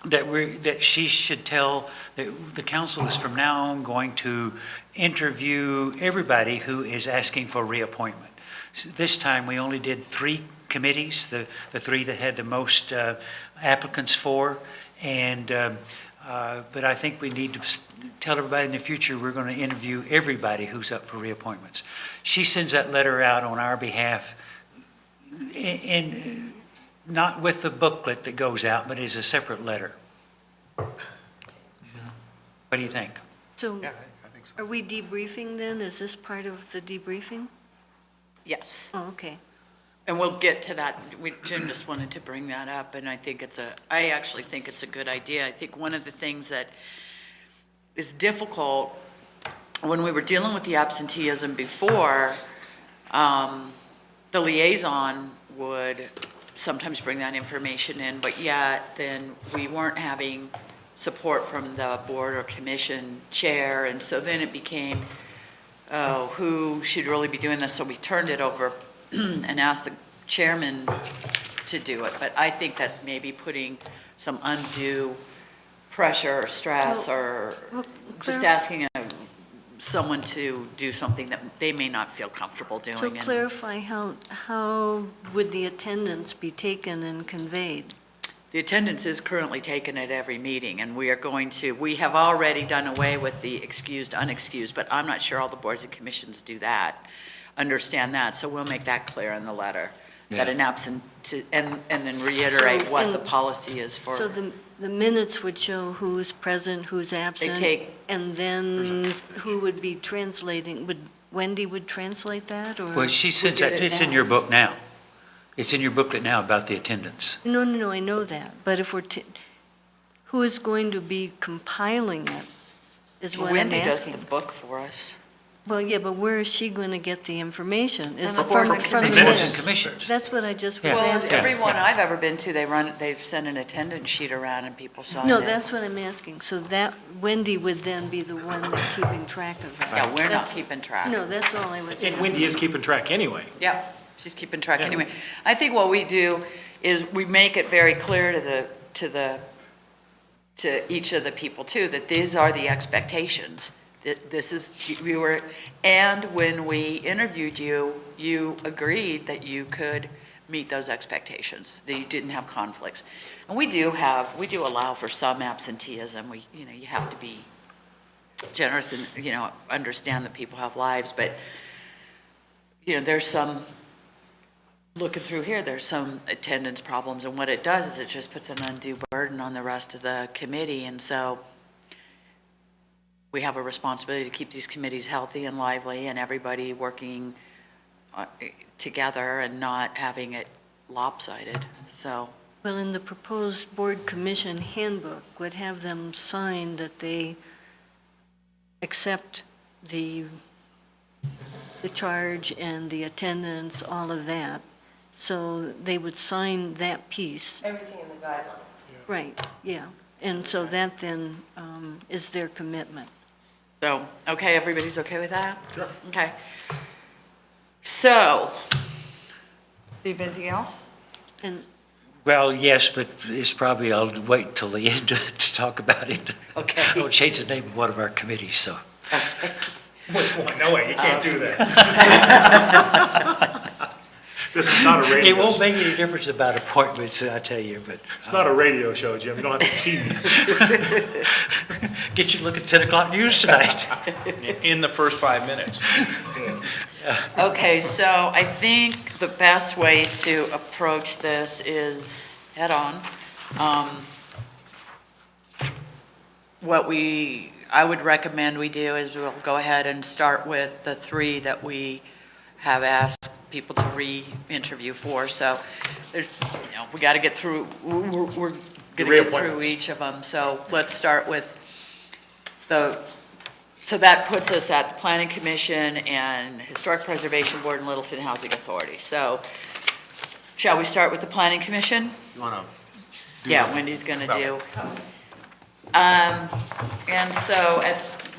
that she should tell, that the council is from now on going to interview everybody who is asking for reappointment. So this time, we only did 3 committees, the 3 that had the most applicants for, and but I think we need to tell everybody in the future, we're going to interview everybody who's up for reappointments. She sends that letter out on our behalf, and not with the booklet that goes out, but as a separate letter. What do you think? so I think so. are we debriefing then? Is this part of the debriefing? yes. Oh, okay. And we'll get to that. Jim just wanted to bring that up, and I actually think it's a good idea. I think one of the things that is difficult, when we were dealing with the absenteeism before, the liaison would sometimes bring that information in, but yet then we weren't having support from the board or commission chair, and so then it became, oh, who should really be doing this? So we turned it over and asked the chairman to do it. But I think that maybe putting some undue pressure or stress or Well, just clar- asking someone to do something that they may not feel comfortable doing. So and- clarify, how would the attendance be taken and conveyed? The attendance is currently taken at every meeting, and we have already done away with the excused, unexcused, but I'm not sure all the boards and commissions do that, understand that, so we'll make that clear in the letter, that an absent, and then reiterate So, what the and- policy is for. So the minutes would show who's present, who's absent? And then who would be translating? Wendy would translate that, or? Well, she sends did that, it it's in now. your book now. It's in your booklet now about the attendance. No, I know that, but if who is going to be compiling it, is what I'm Wendy does asking. the book for us. Well, yeah, but where is she going to get the information? Is the it boards from and from The the commissions. boards and minutes? commissions. That's what I just was Yeah. Well, asking. everyone I've ever been to, they've sent an attendance sheet around and people sign it. No, that's what I'm asking. So that, Wendy would then be the one that's keeping track of that. Yeah, we're not That's- keeping track. No, that's all I was asking. And Wendy is keeping track anyway. Yep, she's keeping track Yeah. anyway. I think what we do is we make it very clear to each of the people too, that these are the expectations. That this is, we were, and when we interviewed you, you agreed that you could meet those expectations, that you didn't have conflicts. And we do allow for some absenteeism. You have to be generous and, understand that people have lives, but, there's some, looking through here, there's some attendance problems, and what it does is it just puts an undue burden on the rest of the committee, and so we have a responsibility to keep these committees healthy and lively, and everybody working together and not having it lopsided, so. Well, in the proposed board commission handbook would have them sign that they accept the charge and the attendance, all of that. So they would sign that piece. Everything in the guidelines. Right, yeah. And so that then is their commitment. So, okay, everybody's okay with that? Sure. Okay. So, Steve, anything else? And Well, yes, but it's probably, I'll wait till the end to talk about it. Okay. I'll change the name of one of our committees, so. Which one? No way, you can't do that. This is not a radio It won't show. make any difference about appointments, I tell you, but. It's not a radio show, Jim. You don't have to tease. Get you to look at 10 o'clock news tonight. In the first 5 minutes. Okay, so I think the best way to approach this is head-on. I would recommend we do is we'll go ahead and start with the 3 that we have asked people to re-interview for, so there's, we got to get through, we're going to get through Reappointments. each of them, so let's start with so that puts us at the Planning Commission and Historic Preservation Board and Littleton Housing Authority. So shall we start with the Planning Commission? You want to? Yeah, Wendy's going to do. And so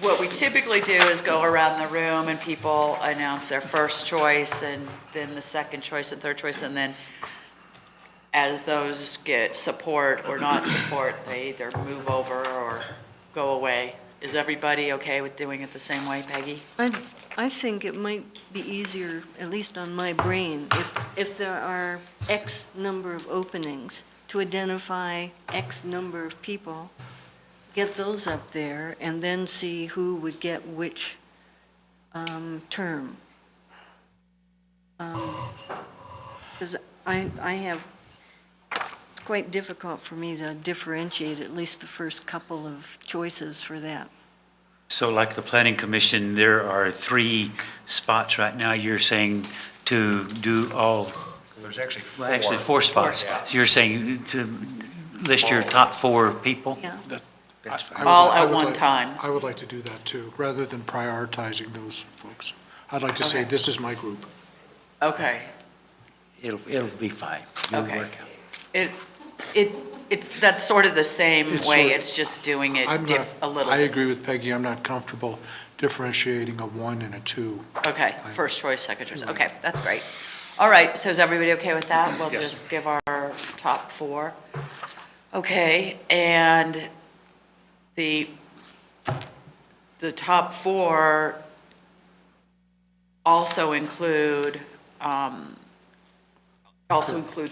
what we typically do is go around the room and people announce their first choice and then the second choice and third choice. And then as those get support or not support, they either move over or go away. Is everybody okay with doing it the same way, Peggy? I think it might be easier, at least on my brain, if there are X number of openings, to identify X number of people, get those up there, and then see who would get which term. Because I have, it's quite difficult for me to differentiate at least the first couple of choices for that. So like the Planning Commission, there are 3 spots right now. You're saying to do all, There's actually well, actually 4 spots. spots. So you're saying to list your top 4 people? Yeah. That's fine. I would- All I at would one like- time. I would like to do that too, rather than prioritizing those folks. I'd like to say, Okay. this is my group. Okay. It'll be fine. You'll Okay. work out. That's sort of the same It's way, sort- it's just doing it I'm not, a little I different. agree with Peggy, I'm not comfortable differentiating a 1 and a 2. Okay, first choice, second choice, okay, that's great. All right, so is everybody okay with that? We'll Yes. just give our top 4. Okay, and the top 4 also includes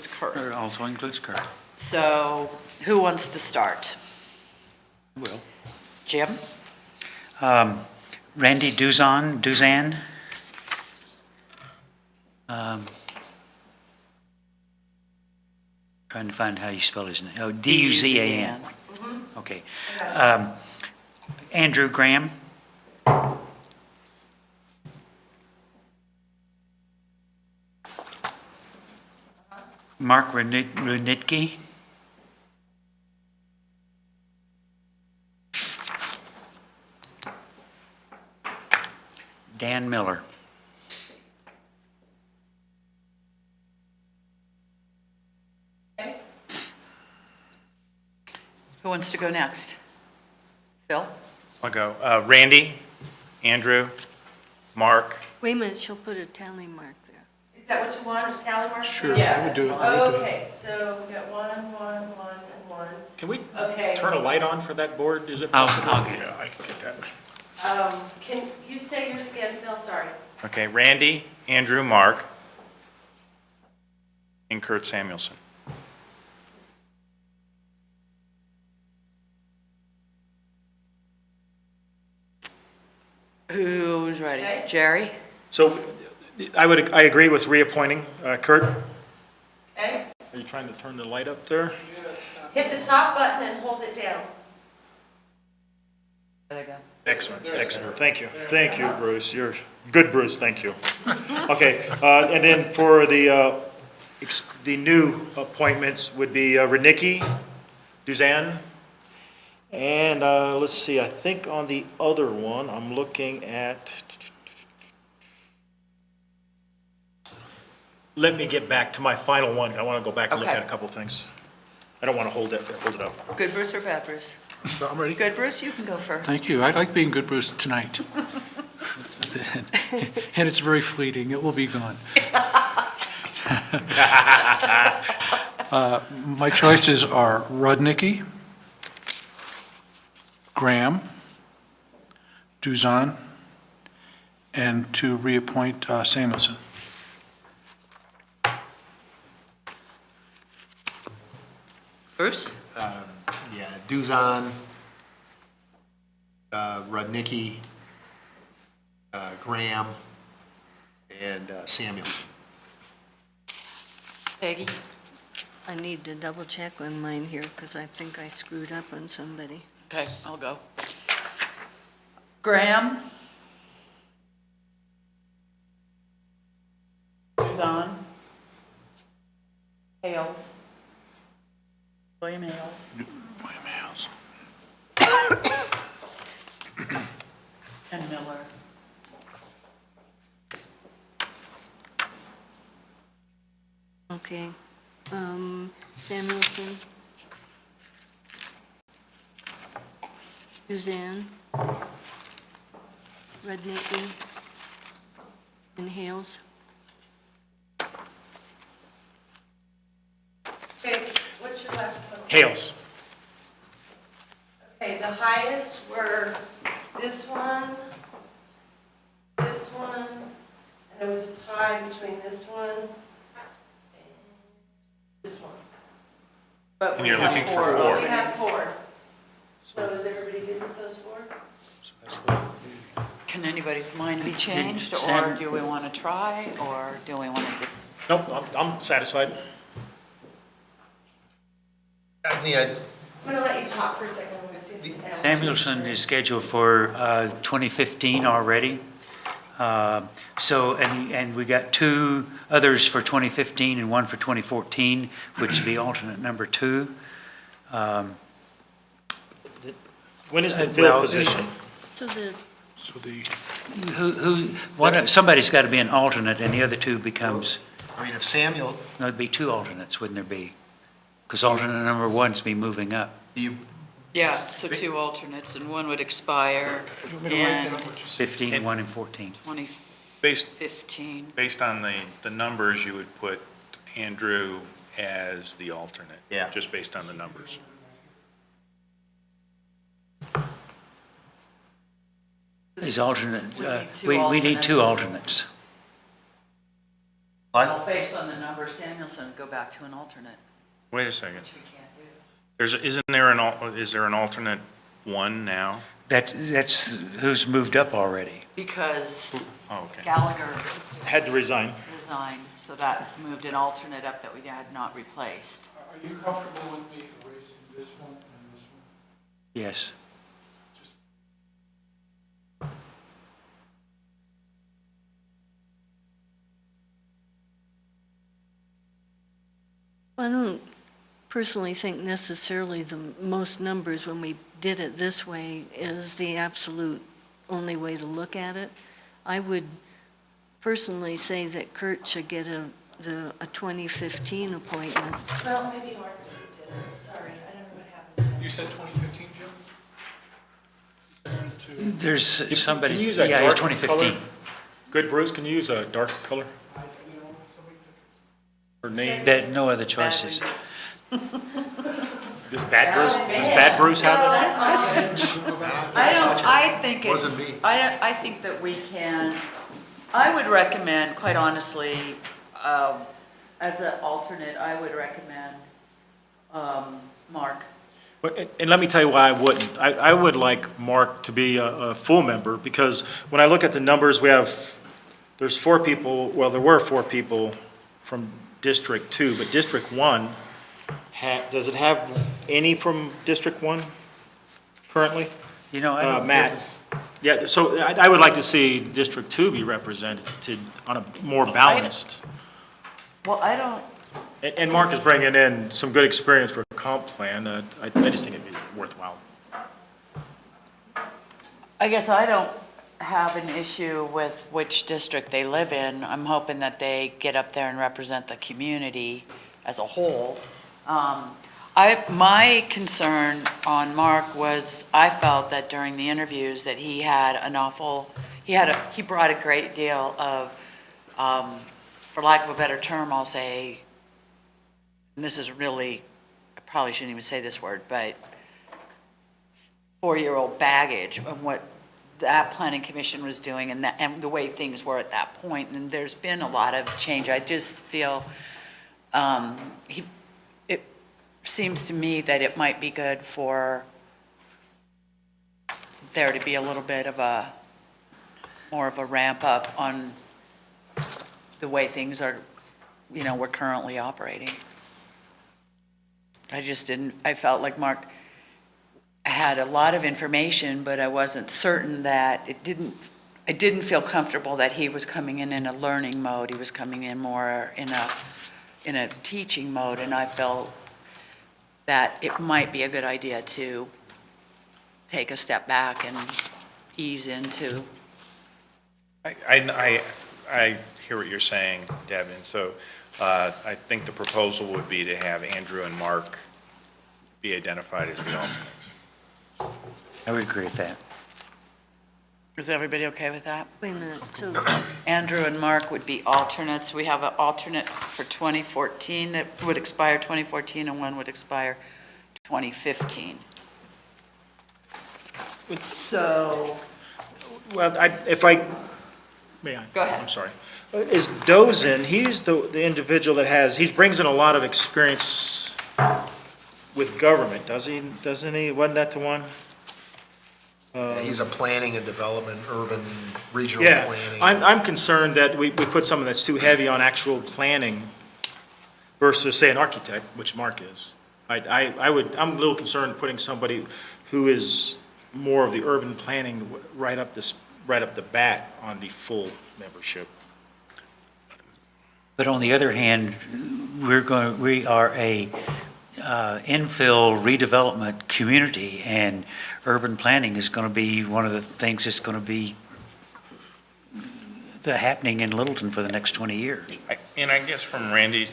Kurt. It also includes Kurt. So who wants to start? Will. Jim? Randy Duzan. Trying to find how you spell his name. Oh, D-U-Z-A-N. Okay. Andrew Graham. Mark Runitke. Dan Miller. Who wants to go next? Phil? I'll go. Randy, Andrew, Mark, Wait a minute, she'll put a tally mark there. Is that what you want, a tally mark? Sure, I would do it. I would do it. Okay, so we got 1, 1, 1, and 1. Can we Okay. turn a light on for that board? Is it I'll possible? get it. Yeah, I can get that. Can you say yours again, Phil? Sorry. okay, Randy, Andrew, Mark, and Kurt Samuelson. Who's ready? Okay. Jerry? So I agree with reappointing Kurt. Okay? Are you trying to turn the light up there? Hit the top button and hold it down. There they go. Excellent, excellent. Thank you. Thank you, Bruce. You're good, Bruce. Thank you. Okay, and then for the new appointments would be Renicki, Duzanne, and let's see, I think on the other one, I'm looking at, let me get back to my final one. I want to go back and look Okay. at a couple things. I don't want to hold it up. Good Bruce or bad Bruce? I'm ready. Good Bruce, you can go first. Thank you. I like being good Bruce tonight. And it's very fleeting. It will be gone. My choices are Rudnicki, Graham, Duzan, and to reappoint Samuelson. Bruce? Yeah, Duzan, Rudnicki, Graham, and Samuel. Peggy? I need to double check on mine here because I think I screwed up on somebody. Okay, I'll go. Graham? Suzanne? Hales? William Hales? William Hales. And Miller. Okay. Samuelson. Suzanne. Rudnicki. And Hales. Okay, what's your last one? Hales. Okay, the highest were this one, and there was a tie between this one and this one. But And we you're have looking for four four. We have openings. 4. So is everybody good with those 4? Can anybody's mind be changed, or Sam- do we want to try, or do we want to just? Nope, I'm satisfied. I mean, I'm going to let you talk for a second. I'm going to see if the sound. Samuelson is scheduled for 2015 already. So, and we got 2 others for 2015 and 1 for 2014, which would be alternate number 2. When is the Well, field position? So the, So the, Somebody's got to be an alternate, and the other 2 becomes, I mean, if Samuel, no, it'd be 2 alternates, wouldn't there be? Because alternate number 1's be moving up. you, Yeah, so 2 alternates, and 1 would expire you want me to write in down what you said? 15 and 1 and 14. 2015. Based on the numbers, you would put Andrew as the alternate. Yeah. Just based on the numbers. Is alternate, We need 2 we need 2 alternates. alternates. Well, based on the number, Samuelson would go back to an alternate, Wait a second. which we can't do. Is there an alternate 1 now? That's who's moved up already. Because Oh, okay. Gallagher Had to resign. resigned, so that moved an alternate up that we had not replaced. Are you comfortable with me erasing this one and this one? Yes. I don't personally think necessarily the most numbers when we did it this way is the absolute only way to look at it. I would personally say that Kurt should get a 2015 appointment. Well, maybe Mark did it, sorry, I don't know what happened to him. You said 2015, Jim? There's somebody, Can you use that yeah, it's dark 2015. color? Good, Bruce, can you use a dark color? Or name? That, no other choices. Does Bad Bruce have it? I think Wasn't it's, me. I think that we can, I would recommend, quite honestly, as an alternate, I would recommend Mark. And let me tell you why I wouldn't. I would like Mark to be a full member, because when I look at the numbers, there's 4 people, well, there were 4 people from District 2, but District 1, does it have any from District 1 currently? You know, I don't. Matt? Yeah, so I would like to see District 2 be represented on a more balanced. Well, I don't, And Mark is bringing in some good experience for a comp plan. I just think it'd be worthwhile. I guess I don't have an issue with which district they live in. I'm hoping that they get up there and represent the community as a whole. My concern on Mark was, I felt that during the interviews that he had he brought a great deal of, for lack of a better term, I'll say, and this is really, I probably shouldn't even say this word, but 4-year-old baggage of what that planning commission was doing and the way things were at that point. And there's been a lot of change. I just feel, it seems to me that it might be good for there to be a little bit of more of a ramp up on the way things are, we're currently operating. I felt like Mark had a lot of information, but I wasn't certain that I didn't feel comfortable that he was coming in a learning mode. He was coming in more in a teaching mode, and I felt that it might be a good idea to take a step back and ease into. I hear what you're saying, Deb, and so I think the proposal would be to have Andrew and Mark be identified as the alternates. I would agree with that. Is everybody okay with that? Wait a minute, so Andrew and Mark would be alternates. We have an alternate for 2014 that would expire 2014, and one would expire 2015. So, Well, may I? Go ahead. I'm sorry. Is Dozen, he's the individual that he brings in a lot of experience with government, doesn't he? Wasn't that the one? He's a planning and development, urban, regional Yeah, planning. I'm concerned that we put someone that's too heavy on actual planning versus, say, an architect, which Mark is. I'm a little concerned putting somebody who is more of the urban planning right up the bat on the full membership. But on the other hand, we are a infill redevelopment community, and urban planning is going to be one of the things that's going to be happening in Littleton for the next 20 years. And I guess from Randy's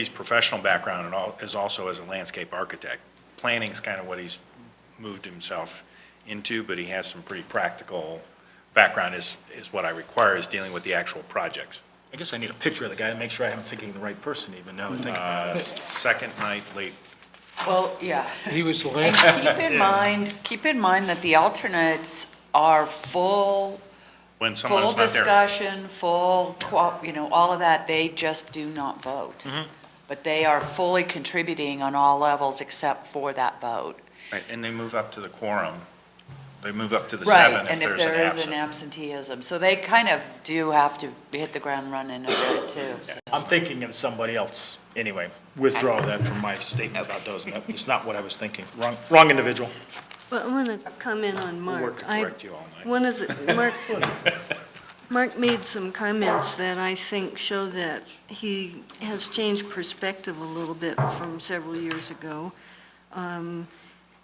professional background and all, is also as a landscape architect. Planning's kind of what he's moved himself into, but he has some pretty practical background is what I require, is dealing with the actual projects. I guess I need a picture of the guy to make sure I'm thinking the right person even now. that I think about it. Second night late. well, yeah. He was And last, keep in mind that the alternates are full When someone's not there. discussion, all of that, they just do not vote. Mm-hmm. But they are fully contributing on all levels except for that vote. Right, and they move up to the quorum. They move up to the 7 if And if there's an there is an absent. absenteeism. So they kind of do have to hit the ground running a bit too. so. I'm thinking of somebody else. Anyway, withdraw that from my statement about Dozen. It's not what I was thinking. Wrong individual. well, I want to comment on We'll Mark. work to correct you all night. One of the, Mark made some comments that I think show that he has changed perspective a little bit from several years ago.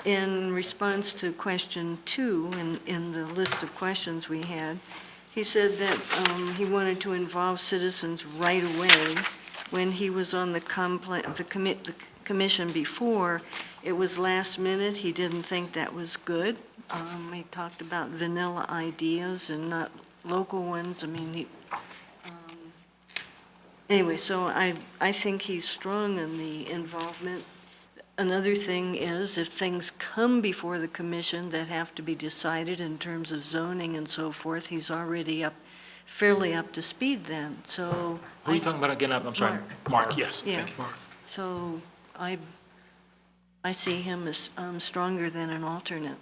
in response to question 2 in the list of questions we had, he said that he wanted to involve citizens right away. When he was on the commission before, it was last minute. He didn't think that was good. He talked about vanilla ideas and not local ones. I mean, anyway, so I think he's strong in the involvement. Another thing is, if things come before the commission that have to be decided in terms of zoning and so forth, he's already fairly up to speed then, so. Who are you talking about again? I'm sorry. Mark, yes. Yeah. Thank you. So I see him as stronger than an alternate,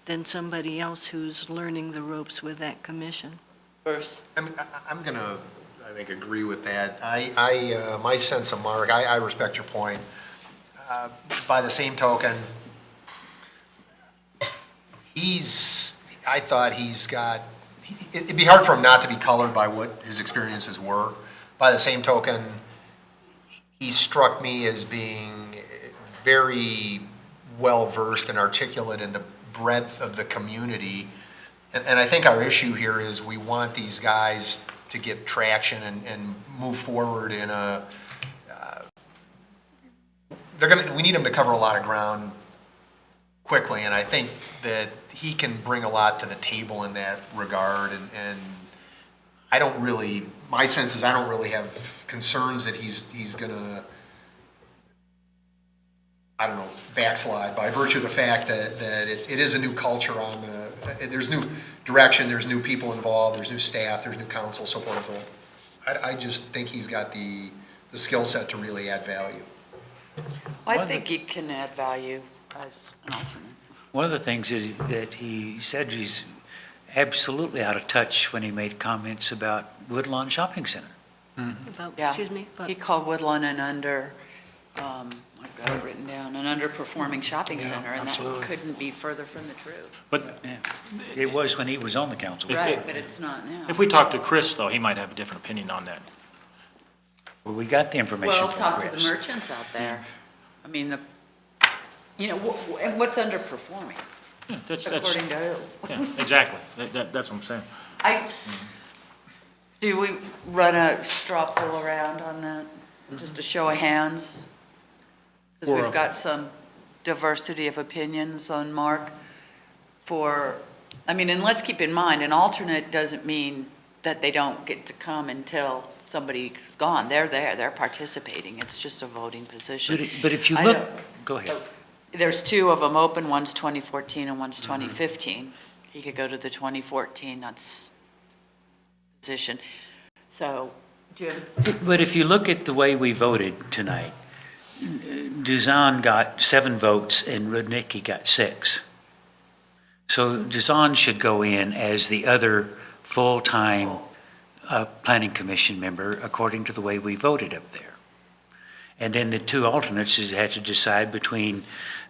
than somebody else who's learning the ropes with that commission. Bruce? I'm going to, I think, agree with that. My sense of Mark, I respect your point. By the same token, I thought he's got, it'd be hard for him not to be colored by what his experiences were. By the same token, he struck me as being very well-versed and articulate in the breadth of the community. And I think our issue here is we want these guys to get traction and move forward in a, we need him to cover a lot of ground quickly, and I think that he can bring a lot to the table in that regard, and I don't really, my sense is I don't really have concerns that he's gonna, I don't know, backslide by virtue of the fact that it is a new culture on the, there's new direction, there's new people involved, there's new staff, there's new council, so forth and so on. I just think he's got the skill set to really add value. I think he can add value as an alternate. One of the things that he said, he's absolutely out of touch when he made comments about Woodlawn Shopping Center. About, Yeah. excuse me? He called Woodlawn an I've got it written down, an underperforming shopping Yeah, center, and that absolutely. couldn't be further from the truth. But Yeah. It was when he was on the council. Right, but it's not now. if we talk to Chris, though, he might have a different opinion on that. Well, we got the information Well, from talk to the Chris. merchants out there. I mean, and what's underperforming, Yeah, that's, according to who? yeah, exactly. That's what I'm saying. Do we run a straw poll around on that, just a show of hands? Because Or we've a- got some diversity of opinions on Mark and let's keep in mind, an alternate doesn't mean that they don't get to come until somebody's gone. They're there, they're participating. It's just a voting position. But if you I look, don't- go ahead. There's two of them open, one's 2014 and one's 2015. He could go to the 2014, that's position. So, Jim? But if you look at the way we voted tonight, Duzan got 7 votes and Rudnicki got 6. So Duzan should go in as the other full-time planning commission member according to the way we voted up there. And then the 2 alternates had to decide between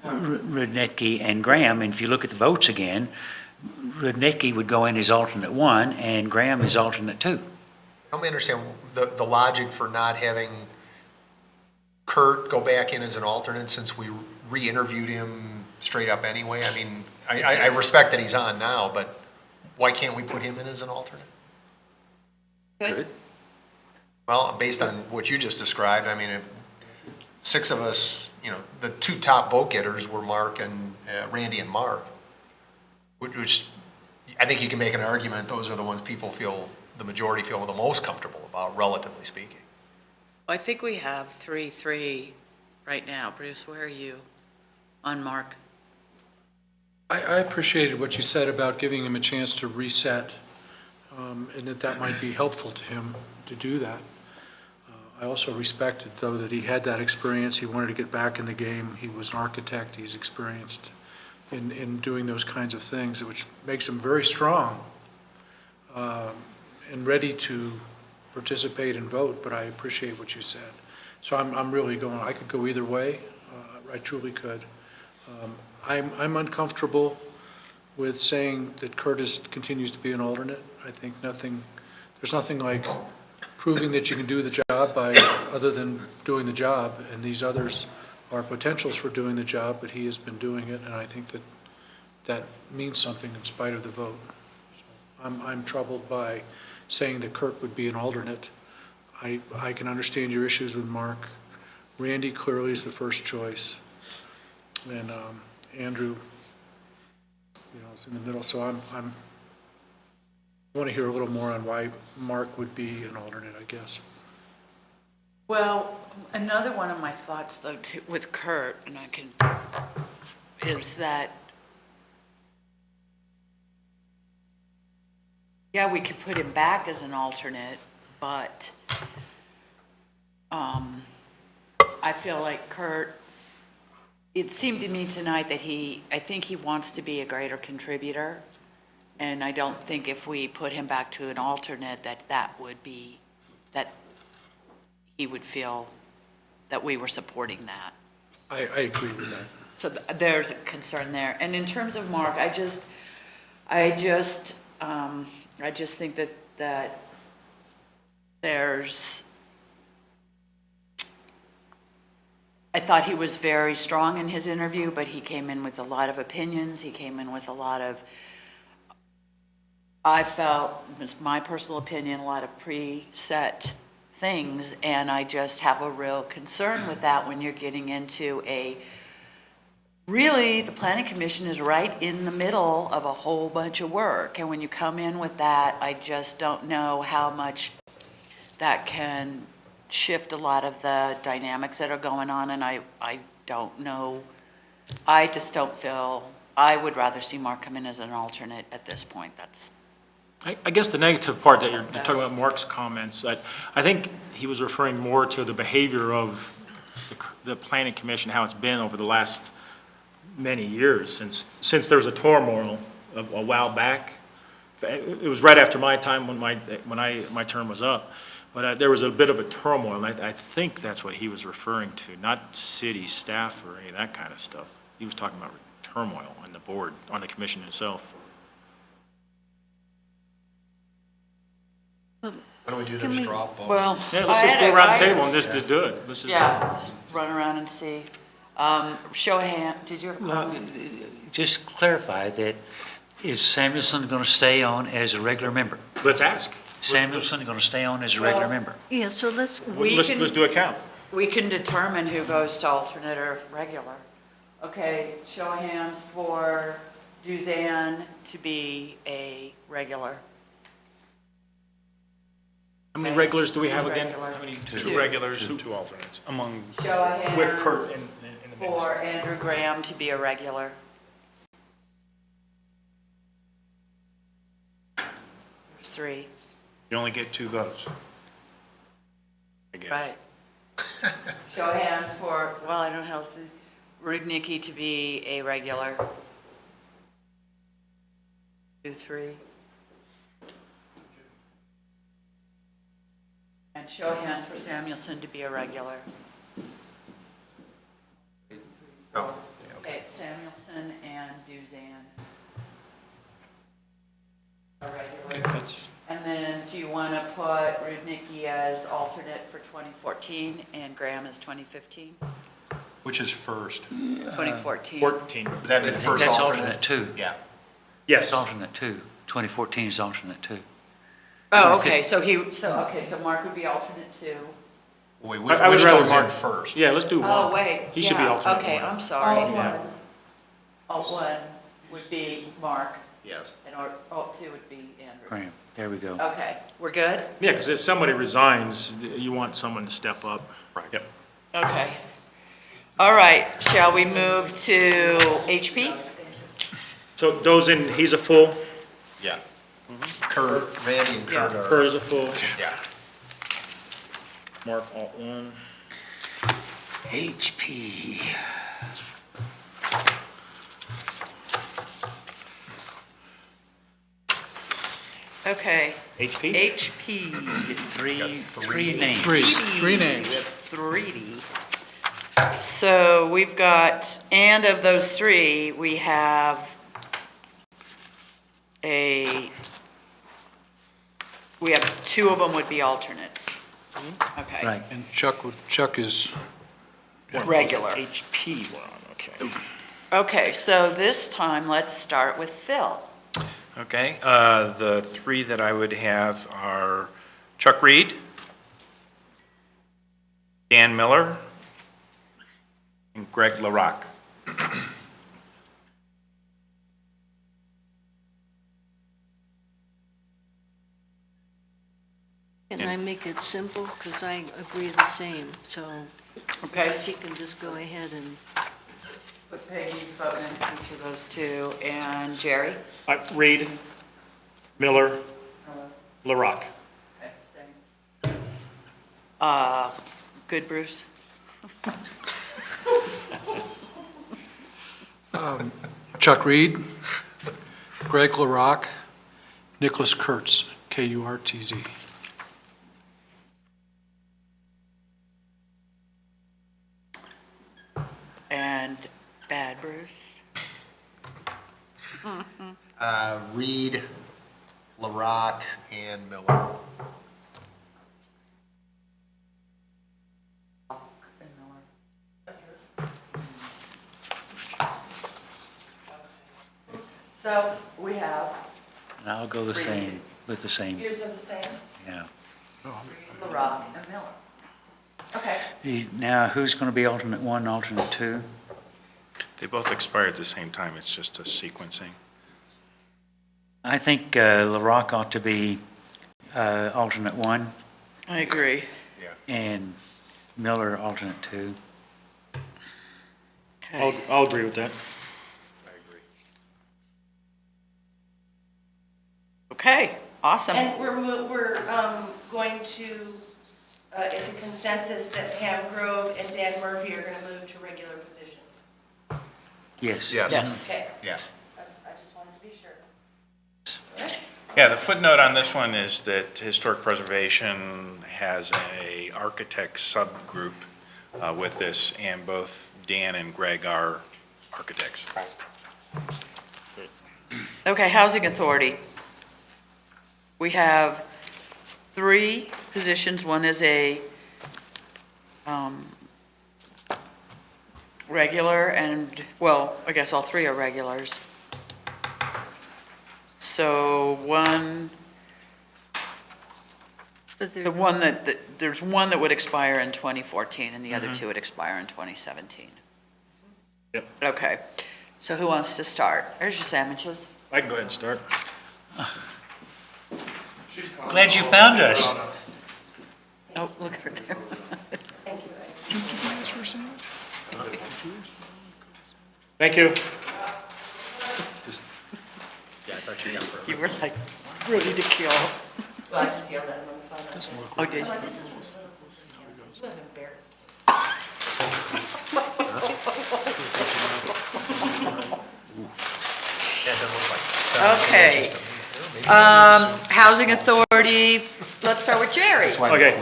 Rudnicki and Graham. And if you look at the votes again, Rudnicki would go in as alternate 1 and Graham is alternate 2. Help me understand the logic for not having Kurt go back in as an alternate since we re-interviewed him straight up anyway. I mean, I respect that he's on now, but why can't we put him in as an alternate? Good. Well, based on what you just described, I mean, if 6 of us, the 2 top vote getters were Mark and Randy and Mark, which I think you can make an argument, those are the ones the majority feel the most comfortable about, relatively speaking. I think we have 3-3 right now. Bruce, where are you on Mark? I appreciated what you said about giving him a chance to reset, and that might be helpful to him to do that. I also respected, though, that he had that experience. He wanted to get back in the game. He was an architect. He's experienced in doing those kinds of things, which makes him very strong and ready to participate and vote, but I appreciate what you said. So I'm really going, I could go either way. I truly could. I'm uncomfortable with saying that Curtis continues to be an alternate. I think there's nothing like proving that you can do the job other than doing the job, and these others are potentials for doing the job, but he has been doing it, and I think that that means something in spite of the vote. So I'm troubled by saying that Kurt would be an alternate. I can understand your issues with Mark. Randy clearly is the first choice. And Andrew, is in the middle. So I want to hear a little more on why Mark would be an alternate, I guess. Well, another one of my thoughts, though, with Kurt, and is that, yeah, we could put him back as an alternate, but I feel like Kurt, it seemed to me tonight that I think he wants to be a greater contributor, and I don't think if we put him back to an alternate, that he would feel that we were supporting that. I agree with that. So there's a concern there. And in terms of Mark, I just think that I thought he was very strong in his interview, but he came in with a lot of opinions. He came in with I felt, it's my personal opinion, a lot of preset things, and I just have a real concern with that when you're getting into really, the planning commission is right in the middle of a whole bunch of work, and when you come in with that, I just don't know how much that can shift a lot of the dynamics that are going on, and I don't know, I just don't feel, I would rather see Mark come in as an alternate at this point. That's I guess the negative part that you're talking about Mark's comments, I think he was referring more to the behavior of the planning commission, how it's been over the last many years, since there was a turmoil a while back. It was right after my time when my term was up, but there was a bit of a turmoil, and I think that's what he was referring to, not city staff or any of that kind of stuff. He was talking about turmoil on the board, on the commission itself. Why don't we do Can this we- straw vote? well. Yeah, let's just go around the table and just do it. Let's just- Yeah, let's run around and see. Show of hand, did you have a comment? Just clarify that, is Samuelson going to stay on as a regular member? Let's ask. Samuelson going to stay on as a regular Well- member? Yeah, so let's, Let's do a count. We can determine who goes to alternate or regular. Okay, show of hands for Suzanne to be a regular. How many regulars do we have again? Regular. How many? Two regulars and two alternates, among, Show of hands. With Kurt in the mix. For Andrew Graham to be a regular. There's three. you only get two votes. I guess. Right. Show of hands for, well, I don't know how else to, Rudnicki to be a regular. 2, 3. And show of hands for Samuelson to be a regular. Oh, Okay, it's Samuelson and Suzanne. A regular. And then do you want to put Rudnicki as alternate for 2014 and Graham as 2015? Which is first? 2014. 14. Would that be the I think first that's alternate? alternate two. Yeah. Yes. It's alternate two. 2014 is alternate two. Oh, okay, so Mark would be alternate 2. Wait, I would which rather goes Mark- in first? Yeah, let's do one. Oh, wait. He should be yeah, alternate Okay, one. I'm sorry. Yeah. Alt 1 would be Mark, Yes. and Alt 2 would be Andrew. Graham, there we go. Okay, we're good? Yeah, because if somebody resigns, you want someone to step up. Right. Yep. Okay. All right, shall we move to HP? So those he's a full, Yeah. Kurt, Randy and Kurt are. Kerr is a full, Yeah. Mark alt 1. HP. Okay, HP? HP. Get three names. Three names. With 3D. So we've got, and of those 3, we have we have 2 of them would be alternates. Okay. Right. And Chuck is regular. HP we're on, okay. Okay, so this time, let's start with Phil. Okay, the three that I would have are Chuck Reed, Dan Miller, and Greg LaRock. Can I make it simple? Because I agree the same, so Okay. she can just go ahead and, Put Peggy's vote next to each of those two, and Jerry? Reed, Miller, LaRock. Okay, same. Good, Bruce? Chuck Reed, Greg LaRock, Nicholas Kurtz, Kurtz. And Bad Bruce? Reed, LaRock, and Miller. So we have And I'll go the same, with the same, Yours are the same? yeah. LaRock and Miller. Okay. Now, who's going to be alternate one, alternate two? They both expire at the same time, it's just a sequencing. I think LaRock ought to be alternate one, I agree. and Miller alternate two. I'll agree with that. Okay, awesome. And we're going to, it's a consensus that Pam Grove and Dan Murphy are going to move to regular positions. Yes. Yes. Okay, Yes. I just wanted to be sure. Yeah, the footnote on this one is that Historic Preservation has a architect subgroup with this, and both Dan and Greg are architects. Okay, Housing Authority. We have 3 positions. One is a regular and, well, I guess all 3 are regulars. So but the there, one there's one that would expire in 2014 and the other 2 would expire in 2017. Yep. Okay, so who wants to start? There's your sandwiches. I can go ahead and start. Glad you found us. Oh, look at her there. Thank you. Thank you. You were like ready to kill. Well, I just yelled at him on the phone. Oh, did you? Like, this is for Littleton City Council. You have embarrassed me. Okay. Housing Authority, let's start with Jerry. Okay,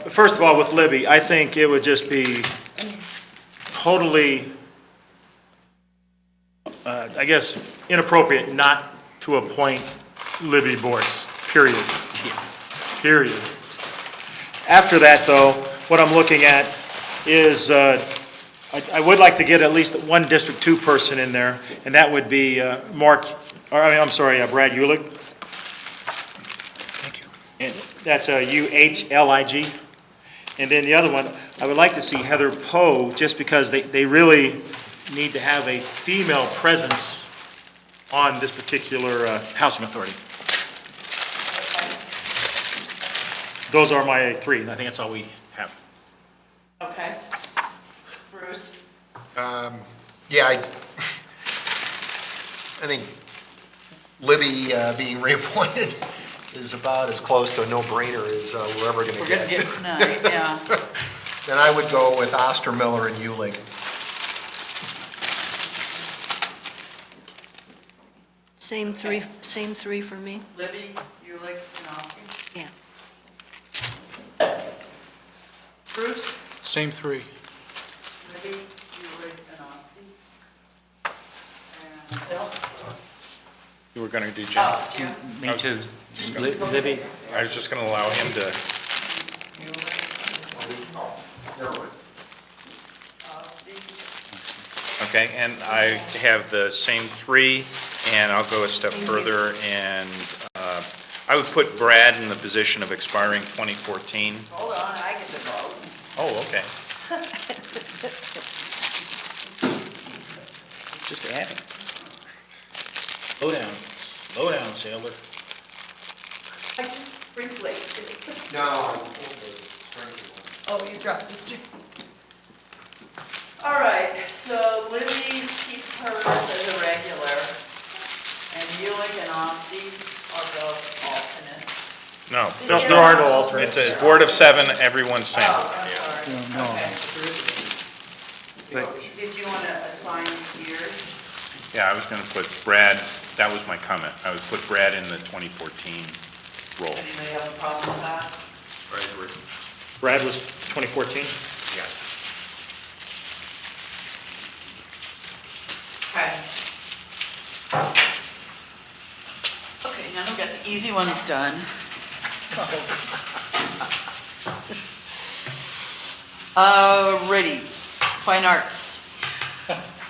first of all, with Libby, I think it would just be totally, I guess, inappropriate not to appoint Libby Bortz, period. Period. After that, though, what I'm looking at is, I would like to get at least one District 2 person in there, and that would be Brad Ulig. Thank you. And that's U-H-L-I-G. And then the other one, I would like to see Heather Poe, just because they really need to have a female presence on this particular housing authority. Those are my 3, and I think that's all we have. Okay. Bruce? Yeah, I think Libby being reappointed is about as close to a no-brainer as we're ever going to We're gonna get. get tonight, yeah. Then I would go with Oster, Miller, and Ulig. same three for me? Libby, Ulick, and Austin? Yeah. Bruce? Same 3. Libby, Ulick, and Austin? And Phil? You were going to do Jim? Oh, Jim? Me too. Libby? I was just going to allow him to, Okay, and I have the same three, and I'll go a step further, and I would put Brad in the position of expiring 2014. Hold on, I get the vote. Oh, okay. Just adding. Slow down, sailor. I just briefly. No. Oh, you dropped the string. All right, so Libby's keeps hers as a regular, and Buick and Osti are both alternates. No, There are no alternates. it's a board of 7, everyone's same. Oh, I'm sorry. No. Okay. Did you want to assign yours? Yeah, I was going to put Brad, that was my comment. I would put Brad in the 2014 role. Anybody have a problem with that? Brad was 2014? Yeah. Okay. Okay, now we've got the easy ones done. Alrighty, fine arts.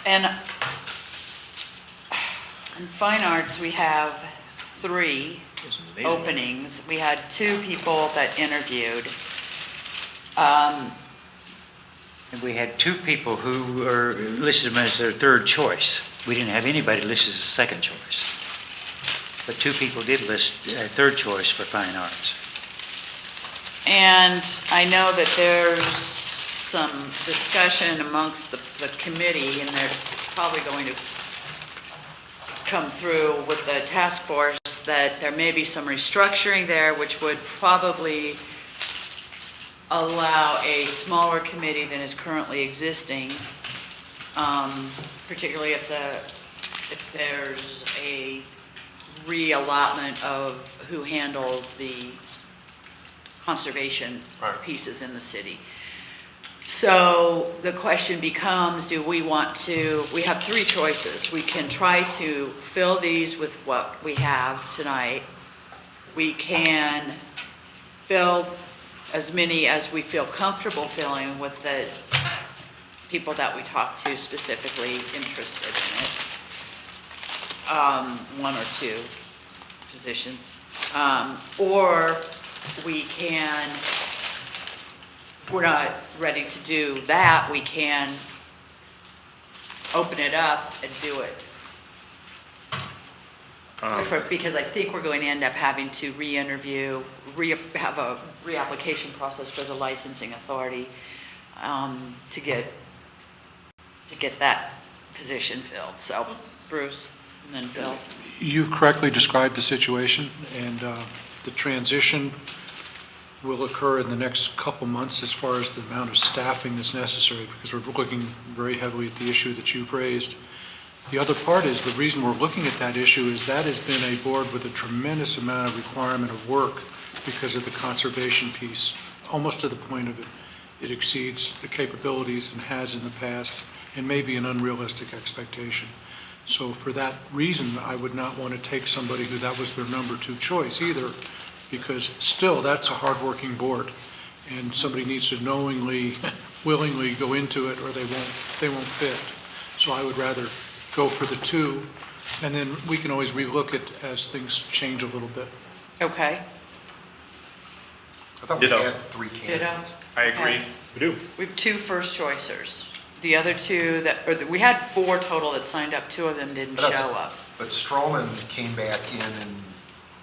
And in fine arts, we have 3 openings. We had 2 people that interviewed. And we had 2 people who are listed as their third choice. We didn't have anybody listed as a second choice. But 2 people did list third choice for fine arts. And I know that there's some discussion amongst the committee, and they're probably going to come through with the task force, that there may be some restructuring there, which would probably allow a smaller committee than is currently existing, particularly if there's a reallotment of who handles the conservation pieces in the city. So the question becomes, do we want to, we have 3 choices. We can try to fill these with what we have tonight. We can fill as many as we feel comfortable filling with the people that we talk to specifically interested in it. 1 or 2 position. Or we can, if we're not ready to do that, we can open it up and do it. Because I think we're going to end up having to re-interview, have a reapplication process for the licensing authority to get that position filled. So Bruce, and then Phil. You've correctly described the situation, and the transition will occur in the next couple months as far as the amount of staffing that's necessary, because we're looking very heavily at the issue that you've raised. The other part is, the reason we're looking at that issue is that has been a board with a tremendous amount of requirement of work because of the conservation piece, almost to the point of it exceeds the capabilities and has in the past, and may be an unrealistic expectation. So for that reason, I would not want to take somebody who that was their number 2 choice either, because still, that's a hardworking board, and somebody needs to knowingly, willingly go into it, or they won't fit. So I would rather go for the 2, and then we can always relook it as things change a little bit. Okay. I thought we Ditto. had 3 candidates. I agree. We do. We have 2 first choicers. The other 2 we had 4 total that signed up, 2 of them didn't But that's- show up. But Stroman came back in and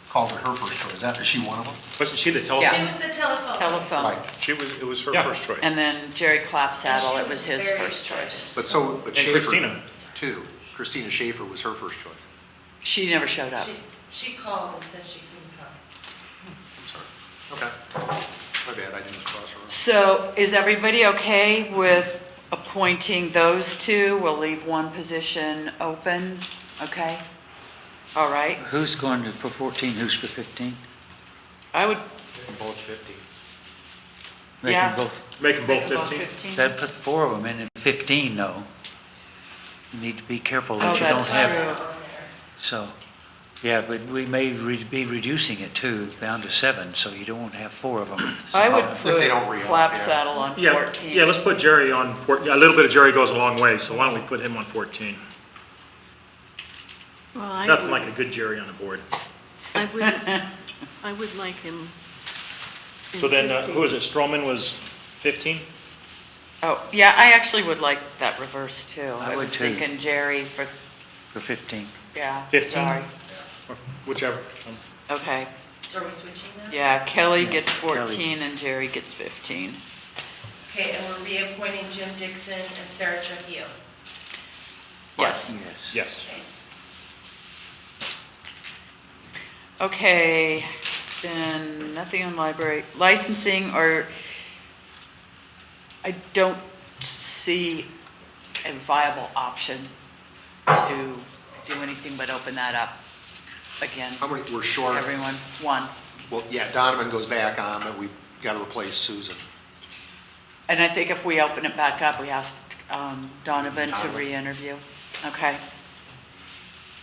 called it her first choice. Is she one of them? Wasn't she the Yeah. telephone? It was the telephone. Telephone. Right. It was her Yeah. first choice. And then Jerry Clapsaddle, She it was was his very first excited. choice. But And Schaefer, Christina. too. Christina Schaefer was her first choice. She never showed up. She called and said she couldn't come. I'm sorry. Okay. My bad, I didn't cross her. So is everybody okay with appointing those 2? We'll leave 1 position open, okay? All right. Who's going to for 14, who's for 15? I would, Both 50. Make Yeah. them both, Make them make both them both 15? 15. that put 4 of them in, and 15 though. You need to be careful Oh, that you don't that's have, true. so, Yeah, but we may be reducing it too, down to 7, so you don't have 4 of them. I would If they don't re-up, clap yeah. saddle on Yeah, 14. yeah, let's put Jerry on, a little bit of Jerry goes a long way, so why don't we put him on 14? Well, I Nothing would, like a good Jerry on the board. I would like him in So then, 15. who is it, Stroman was 15? Oh, yeah, I actually would like that reverse too. I I would was too. thinking Jerry for, For 15. yeah, 15? sorry. Or Whichever. Okay, So are we switching now? yeah, Kelly Yeah, gets Kelly. 14 and Jerry gets 15. Okay, and we're reappointing Jim Dixon and Sarah Trujillo. Yes. Yes. Yes. Okay. Okay, then nothing on library licensing, or I don't see a viable option to do anything but open that up again. How many, we're to short, Everyone, one. well, yeah, Donovan goes back on, but we've got to replace Susan. And I think if we open it back up, we asked Donovan to Donovan. re-interview. Okay.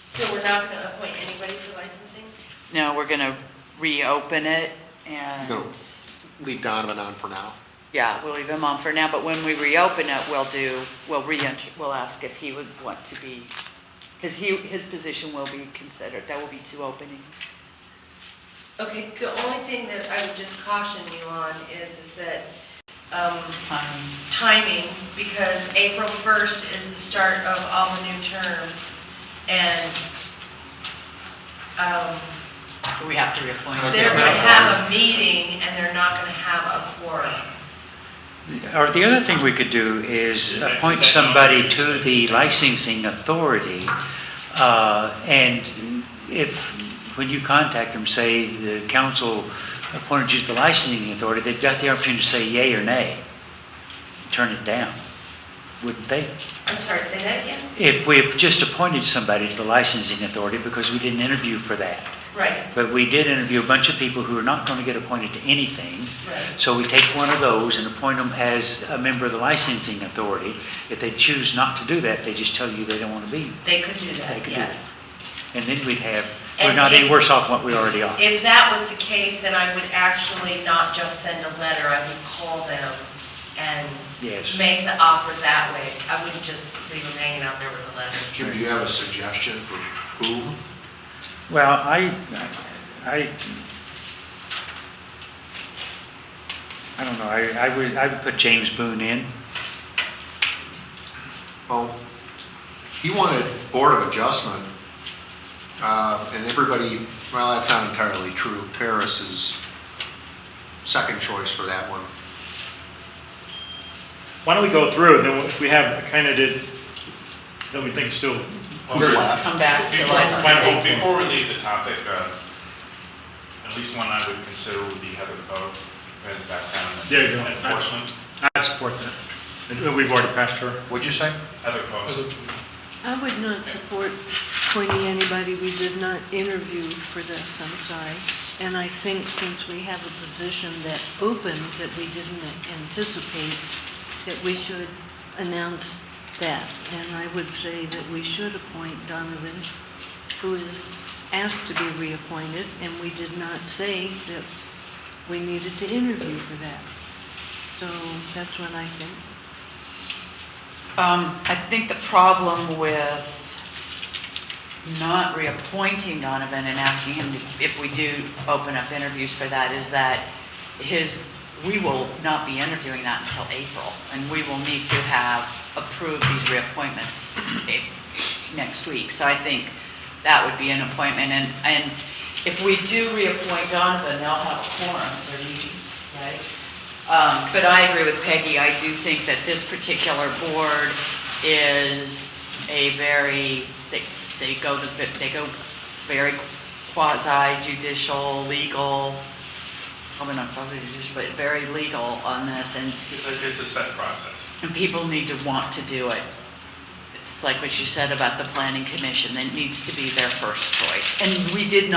So we're not going to appoint anybody for licensing? No, we're going to reopen it and, No, leave Donovan on for now. yeah, we'll leave him on for now, but when we reopen it, we'll ask if he would want to be, because his position will be considered. There will be 2 openings. Okay, the only thing that I would just caution you on is that timing, because April 1st is the start of all the new terms, and We have to reappoint. they're going to have a meeting, and they're not going to have a quorum. Or the other thing we could do is appoint somebody to the licensing authority, and if, when you contact them, say the council appointed you to the licensing authority, they've got the opportunity to say yay or nay, turn it down, wouldn't they? I'm sorry, say that again? If we have just appointed somebody to the licensing authority because we didn't interview for that, Right, but we did interview a bunch of people who are not going to get appointed to anything, right. so we take one of those and appoint them as a member of the licensing authority. If they choose not to do that, they just tell you they don't want to be. They could do They that, could do yes. And then we're And not any if- worse off than what we already are. If that was the case, then I would actually not just send a letter, I would call them and Yes. make the offer that way. I wouldn't just leave them hanging out there with a letter. Jim, do you have a suggestion for who? Well, I don't know, I would put James Boone in. Well, he wanted Board of Adjustment, and everybody, well, that's not entirely true. Paris is second choice for that one. Why don't we go through, and then if we have a candidate that we think is still. Who's left? Come back to Before licensing. before we leave the topic, at least one I would consider would be Heather Poe, who has a background There you in go. enforcement. I support that. And we've already passed her. What'd you say? Heather Poe. I would not support appointing anybody we did not interview for this, I'm sorry. And I think since we have a position that opened that we didn't anticipate, that we should announce that. And I would say that we should appoint Donovan, who is asked to be reappointed, and we did not say that we needed to interview for that. So that's what I think. I think the problem with not reappointing Donovan and asking him if we do open up interviews for that is that we will not be interviewing that until April, and we will need to have approved these reappointments next week. So I think that would be an appointment, and if we do reappoint Donovan, they'll have a quorum at their meetings, right? But I agree with Peggy. I do think that this particular board is a very, they go very quasi-judicial, legal, probably not quasi-judicial, but very legal on this, and It's a set process. people need to want to do it. It's like what you said about the planning commission, that needs to be their first choice. And we didn't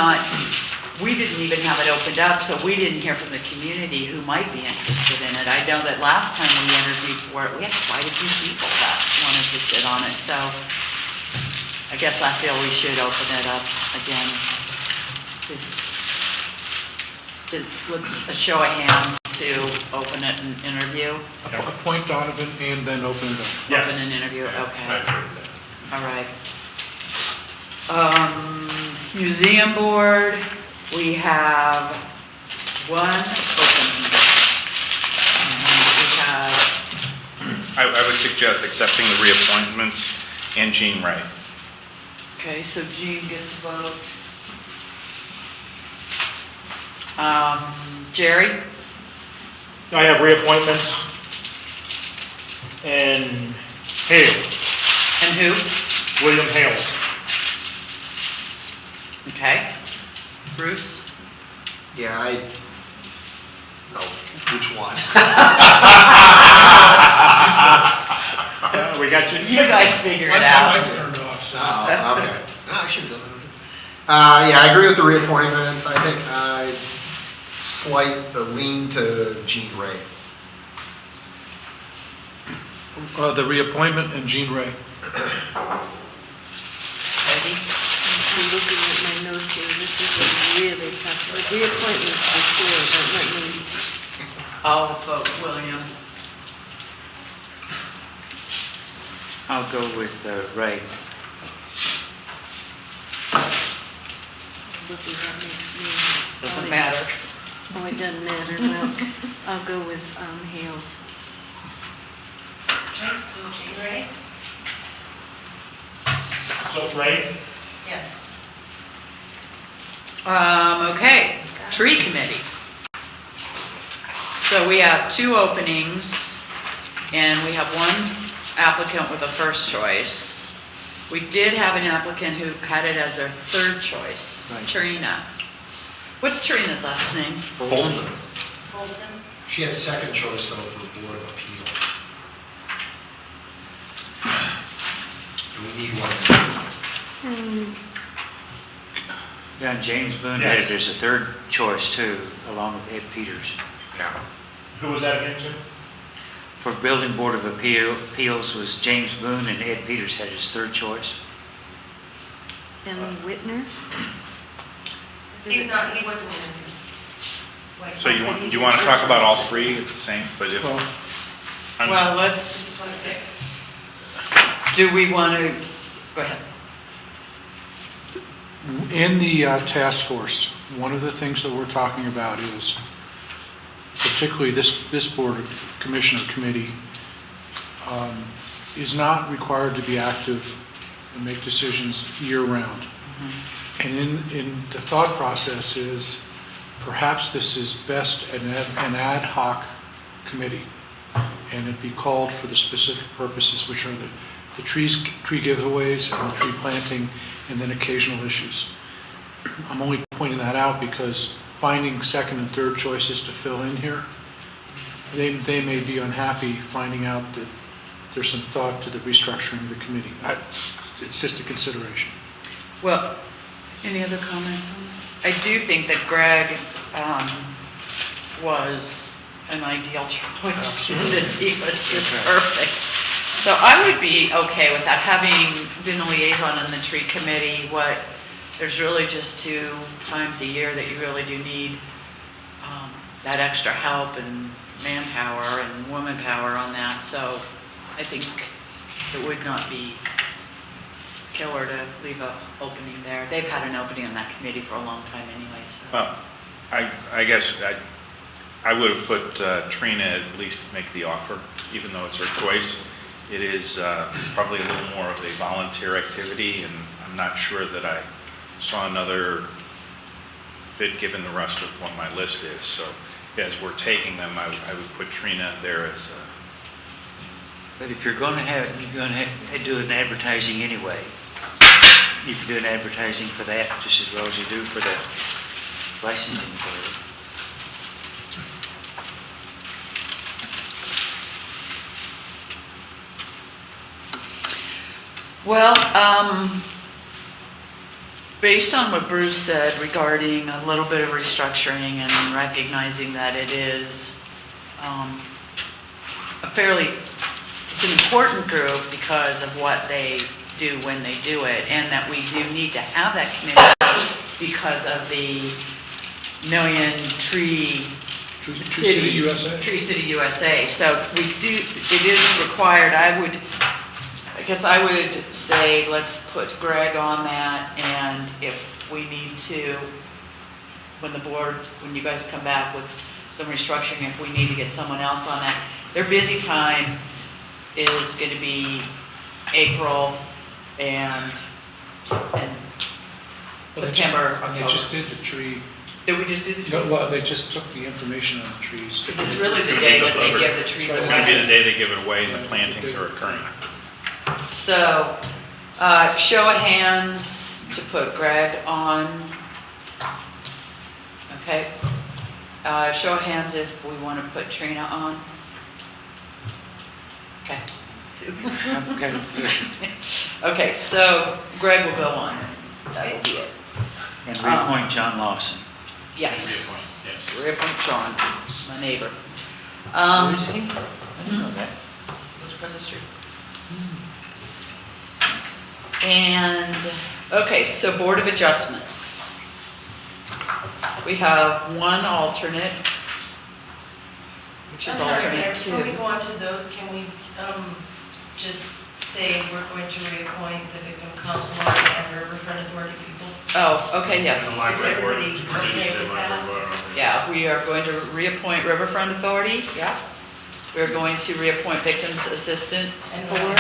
even have it opened up, so we didn't hear from the community who might be interested in it. I know that last time we interviewed for it, we had quite a few people that wanted to sit on it, so I guess I feel we should open it up again. Let's a show of hands to open it and interview. Appoint Donovan and then open it up. Yes. Open an interview, okay. All right. Museum Board, we have one opening. And we have, I would suggest accepting the reappointments and Jean Ray. okay, so Jean gets a vote. Jerry? I have reappointments and Hale, And who? William Hale. Okay. Bruce? Yeah, which one? We got you. You guys figure it out. turned off, so. Oh, okay. No, I should have done it. Yeah, I agree with the reappointments. I think I slight the lean to Jean Ray. The reappointment and Jean Ray. Peggy? I'm looking at my notes here, this is a really tough, reappointments before, but let me, I'll vote William. I'll go with Ray. looking, that makes me. Doesn't matter. Oh, it doesn't matter, well, I'll go with Hales. So Jean Ray? So Ray? Yes. Okay, Tree Committee. So we have two openings, and we have one applicant with a first choice. We did have an applicant who had it as their third choice, Trina. What's Trina's last name? Fulton. Fulton? She had second choice though for Board of Appeals. We need one. Yeah, and James Boone had it as a third choice too, along with Ed Peters. Yeah. Who was that again, Jim? For Building Board of Appeals was James Boone, and Ed Peters had his third choice. Ellen Whitner? He wasn't in. So you want to talk about all three at the same, but if, Well, let's, Just want to pick. do we want to, go ahead. In the task force, one of the things that we're talking about is, particularly this board, commission, or committee, is not required to be active and make decisions year-round. And in the thought process is, perhaps this is best an ad hoc committee, and it be called for the specific purposes, which are the tree giveaways and the tree planting, and then occasional issues. I'm only pointing that out because finding second and third choices to fill in here, they may be unhappy finding out that there's some thought to the restructuring of the committee. It's just a consideration. Well, any other comments on that? I do think that Greg was an ideal choice in this. He was just perfect. So I would be okay with that, having been a liaison on the tree committee. There's really just 2 times a year that you really do need that extra help and manpower and woman power on that. So I think it would not be killer to leave an opening there. They've had an opening on that committee for a long time anyway, so. well, I guess I would have put Trina at least make the offer, even though it's her choice. It is probably a little more of a volunteer activity, and I'm not sure that I saw another fit given the rest of what my list is. So as we're taking them, I would put Trina there as But if you're going to do an advertising anyway, you can do an advertising for that just as well as you do for the licensing for it. Well, based on what Bruce said regarding a little bit of restructuring and recognizing that it is it's an important group because of what they do when they do it, and that we do need to have that committee because of the Million Tree Tree City USA. Tree City USA. So it is required, I guess I would say, let's put Greg on that, and if we need to, when you guys come back with some restructuring, if we need to get someone else on that. Their busy time is going to be April and September, They October. just did the tree, Did we just do the no, tree? well, they just took the information on the trees. Because it's really the day that they give the trees It's going to be the away. day they give it away and the plantings are occurring. So, show of hands to put Greg on. Okay. Show of hands if we want to put Trina on. Okay. Okay, so Greg will go on. That will be it. And reappoint John Lawson. Yes. Reappoint, yes. Reappoint John, my neighbor. Where is he? I didn't know that. Lives across the street. And, okay, so Board of Adjustments. We have one alternate, which is I'm sorry, alternate Mayor, two. before we go on to those, can we just say we're going to reappoint the Victim Compromise and Riverfront Authority people? Oh, okay, yes. Is everybody okay with that? Yeah, we are going to reappoint Riverfront Authority, yeah. We're going to reappoint Victims Assistance And Board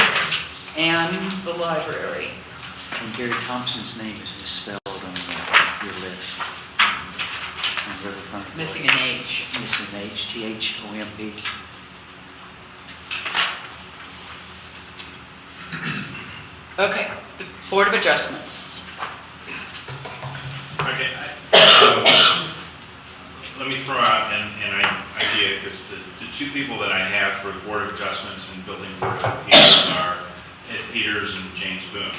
and the library. And Gary Thompson's name is misspelled on your list. On Riverfront. Missing an H. Missing an H, T-H-O-M-P. Okay, the Board of Adjustments. Okay, let me throw out an idea, because the two people that I have for the Board of Adjustments and Building Board of Appeals are Ed Peters and James Boone.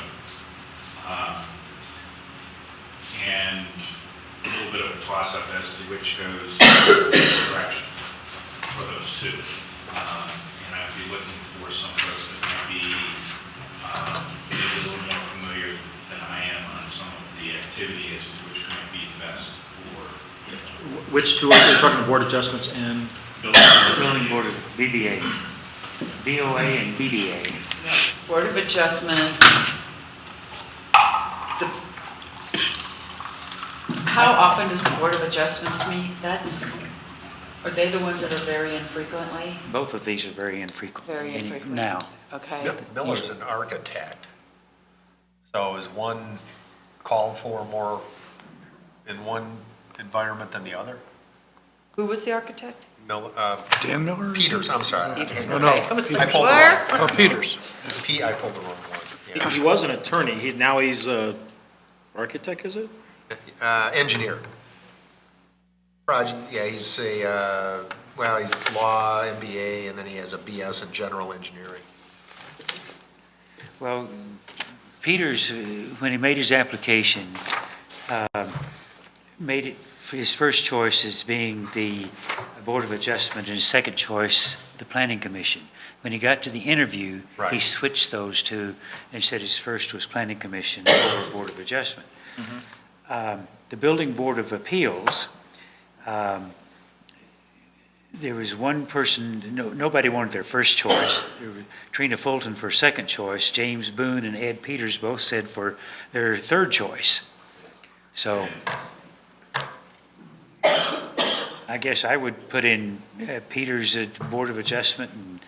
And a little bit of a toss-up as to which goes which direction for those two. And I'd be looking for some folks that might be maybe a little more familiar than I am on some of the activity as to which might be best for Which two are you talking, Board Adjustments and? Building Board of BBA. BOA and BBA. Board of Adjustments. How often does the Board of Adjustments meet? Are they the ones that are very infrequently? Both of these are very infrequent. Very infrequent. Now, Okay. Miller's an architect. So is one called for more in one environment than the other? Who was the architect? Dan Miller? Peters, I'm sorry. No, no, Okay. I was like, I pulled the where? Oh, Peters. I pulled the wrong one. Yeah. He was an attorney, now he's a architect, is it? Engineer. Yeah, he's he's law, MBA, and then he has a BS in general engineering. well, Peters, when he made his application, made it, his first choice as being the Board of Adjustment, and his second choice, the Planning Commission. When he got to the interview, he Right. switched those two and said his first was Planning Commission over Board of Adjustment. The Building Board of Appeals, there was one person, nobody wanted their first choice. There was Trina Fulton for second choice, James Boone and Ed Peters both said for their third choice. So I guess I would put in Peters at Board of Adjustment and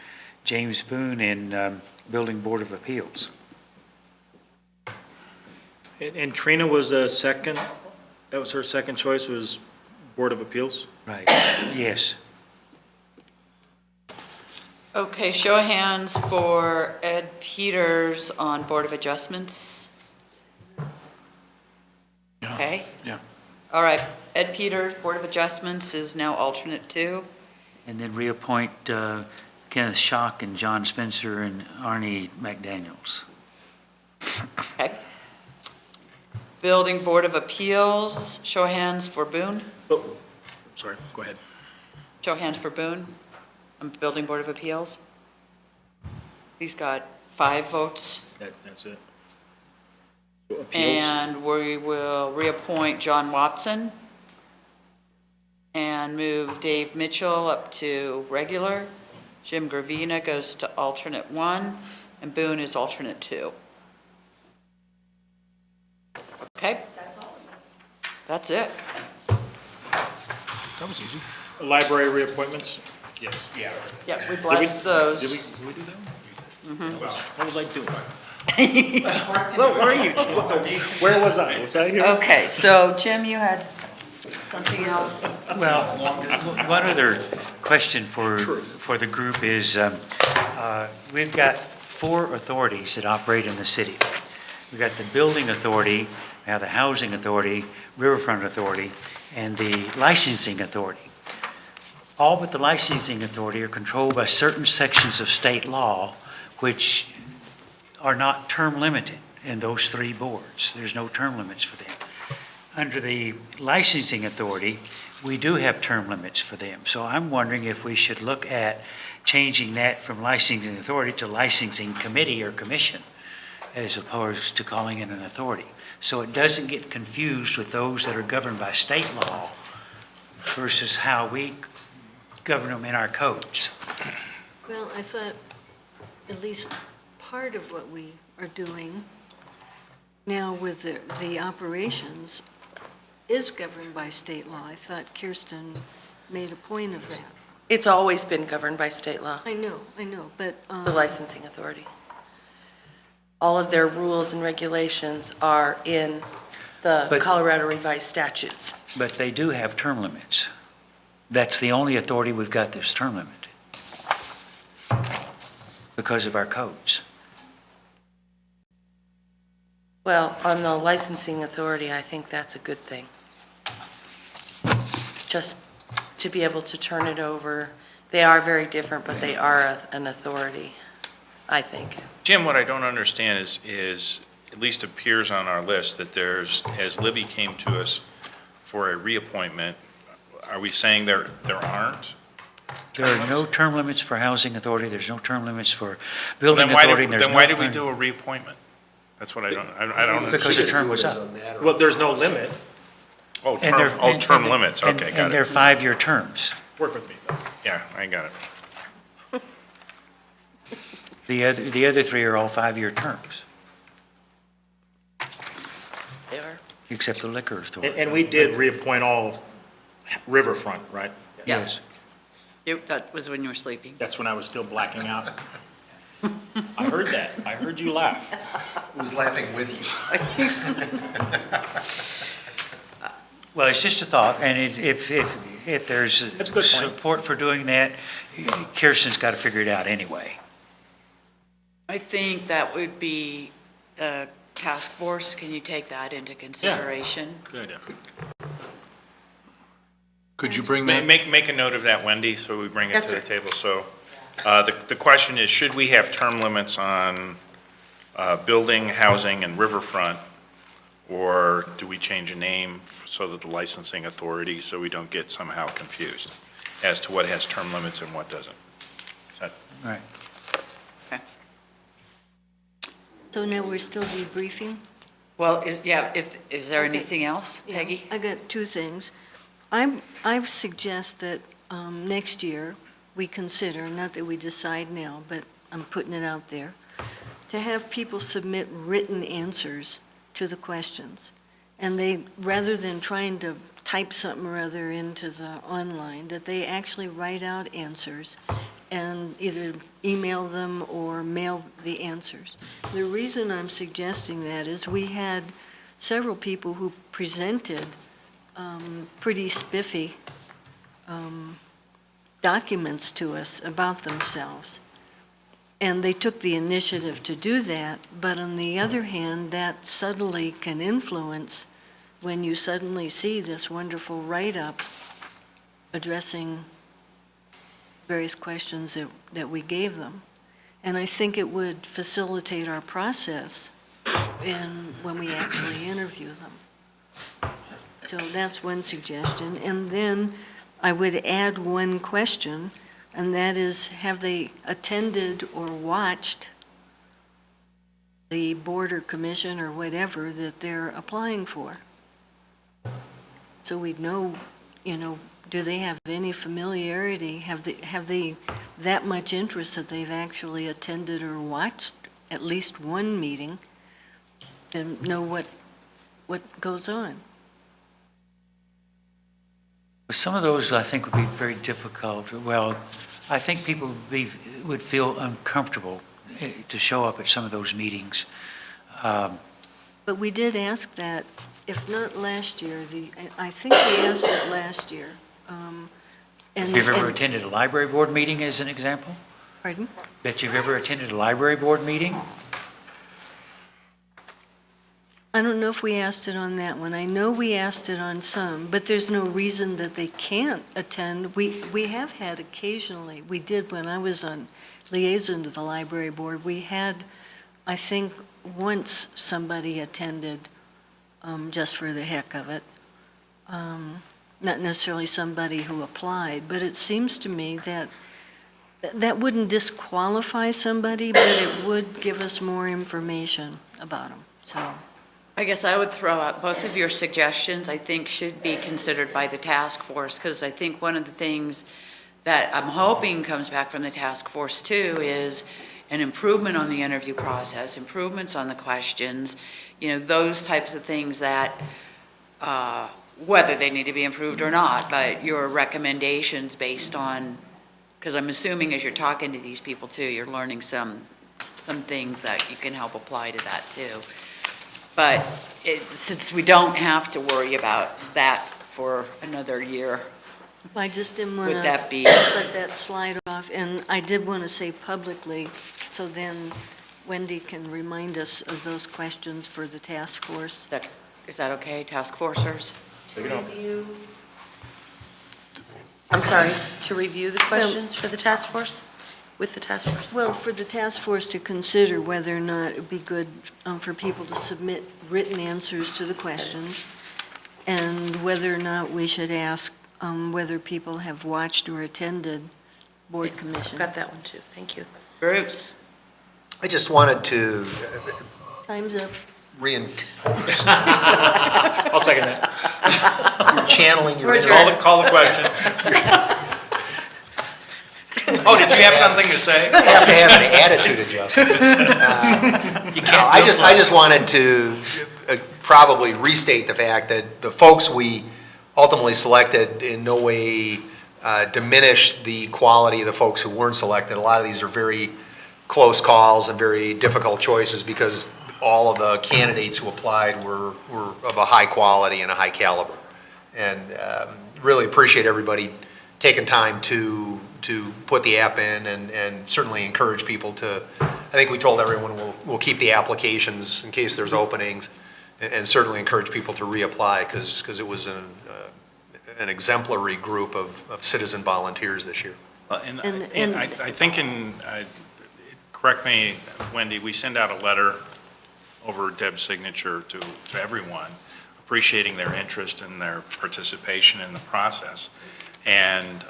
James Boone in Building Board of Appeals. And Trina was the second, that was her second choice, was Board of Appeals? Right, yes. Okay, show of hands for Ed Peters on Board of Adjustments. Okay? Yeah. All right, Ed Peters, Board of Adjustments is now alternate two. And then reappoint Kenneth Schock and John Spencer and Arnie McDaniels. Okay. Building Board of Appeals, show of hands for Boone. Oh, sorry, go ahead. Show of hands for Boone on Building Board of Appeals. He's got 5 votes. That's it. And we will reappoint John Watson and move Dave Mitchell up to regular. Jim Gravina goes to alternate 1, and Boone is alternate 2. Okay? That's all. That's it. That was easy. Library reappointments? Yes. Yeah. Yeah, we blessed those. Did we do that? What was I doing? What were you doing? Where was I? Was I here? Okay, so Jim, you had something else? Well, one other question for the group is, we've got 4 authorities that operate in the city. We've got the Building Authority, we have the Housing Authority, Riverfront Authority, and the Licensing Authority. All but the Licensing Authority are controlled by certain sections of state law, which are not term limited in those 3 boards. There's no term limits for them. Under the Licensing Authority, we do have term limits for them. So I'm wondering if we should look at changing that from Licensing Authority to Licensing Committee or Commission, as opposed to calling it an authority. So it doesn't get confused with those that are governed by state law versus how we govern them in our codes. Well, I thought at least part of what we are doing now with the operations is governed by state law. I thought Kirsten made a point of that. It's always been governed by state law, I know, but. the licensing authority. All of their rules and regulations are in the But- Colorado Revised Statutes. But they do have term limits. That's the only authority we've got that's term limited because of our codes. Well, on the licensing authority, I think that's a good thing. Just to be able to turn it over. They are very different, but they are an authority, I think. Jim, what I don't understand is, at least appears on our list, that there's, as Libby came to us for a reappointment, are we saying there aren't? There are no term limits for Housing Authority, there's no term limits for Building Then why Authority. did, and there's then why no did we term- do a reappointment? That's what I don't understand. Because the term was up. Well, there's no limit. Oh, And they're- term and- limits, and- okay, got And they're it. 5-year terms. Work with me. Yeah, I got it. The other 3 are all 5-year terms, They are. except the Liquor Authority. And we did reappoint all Riverfront, right? Yes. That was when you were sleeping. That's when I was still blacking out. I heard that. I heard you laugh. Who's laughing with you? Well, it's just a thought, and if there's That's a good point. support for doing that, Kirsten's got to figure it out anyway. I think that would be a task force. Can you take that into consideration? Good idea. Could you bring that? Make a note of that, Wendy, so we bring it Yes, to the sir. table. So the question is, should we have term limits on building, housing, and riverfront? Or do we change a name so that the licensing authority, so we don't get somehow confused as to what has term limits and what doesn't? Is that- Right. So now we're still debriefing? Well, is there anything else, Yeah, Peggy? I got 2 things. I suggest that next year, we consider, not that we decide now, but I'm putting it out there, to have people submit written answers to the questions. And they, rather than trying to type something or other into the online, that they actually write out answers and either email them or mail the answers. The reason I'm suggesting that is we had several people who presented pretty spiffy documents to us about themselves. And they took the initiative to do that, but on the other hand, that subtly can influence when you suddenly see this wonderful write-up addressing various questions that we gave them. And I think it would facilitate our process when we actually interview them. So that's one suggestion. And then I would add one question, and that is, have they attended or watched the board or commission or whatever that they're applying for. So we'd know, do they have any familiarity? Have they that much interest that they've actually attended or watched at least one meeting and know what goes on? Some of those, I think, would be very difficult. Well, I think people would feel uncomfortable to show up at some of those meetings. But we did ask that, if not last year, I think we asked it last year. Have you ever attended a library board meeting, as an example? Pardon? That you've ever attended a library board meeting? I don't know if we asked it on that one. I know we asked it on some, but there's no reason that they can't attend. We have had occasionally, we did when I was on liaison to the library board, we had, I think, once somebody attended just for the heck of it. Not necessarily somebody who applied, but it seems to me that that wouldn't disqualify somebody, but it would give us more information about them, so. I guess I would throw out both of your suggestions, I think should be considered by the task force, because I think one of the things that I'm hoping comes back from the task force too is an improvement on the interview process, improvements on the questions, those types of things that, whether they need to be improved or not, but your recommendations based on, because I'm assuming as you're talking to these people too, you're learning some things that you can help apply to that too. But since we don't have to worry about that for another year, I just didn't want to would that be? let that slide off, and I did want to say publicly, so then Wendy can remind us of those questions for the task force. Is that okay, task forcers? Review. I'm sorry, to review the questions for the task force, with the task force? Well, for the task force to consider whether or not it would be good for people to submit written answers to the questions, and whether or not we should ask whether people have watched or attended board commission. Got that one too, thank you. Bruce? I just wanted to Time's up. reinforce, I'll second that. you're channeling your inner. Call the question. Oh, did you have something to say? You have to have an attitude adjustment. I just wanted to probably restate the fact that the folks we ultimately selected in no way diminish the quality of the folks who weren't selected. A lot of these are very close calls and very difficult choices because all of the candidates who applied were of a high quality and a high caliber. And really appreciate everybody taking time to put the app in and certainly encourage people to, I think we told everyone we'll keep the applications in case there's openings and certainly encourage people to reapply because it was an exemplary group of citizen volunteers this year. And- I think correct me, Wendy, we send out a letter over Deb's signature to everyone, appreciating their interest and their participation in the process. And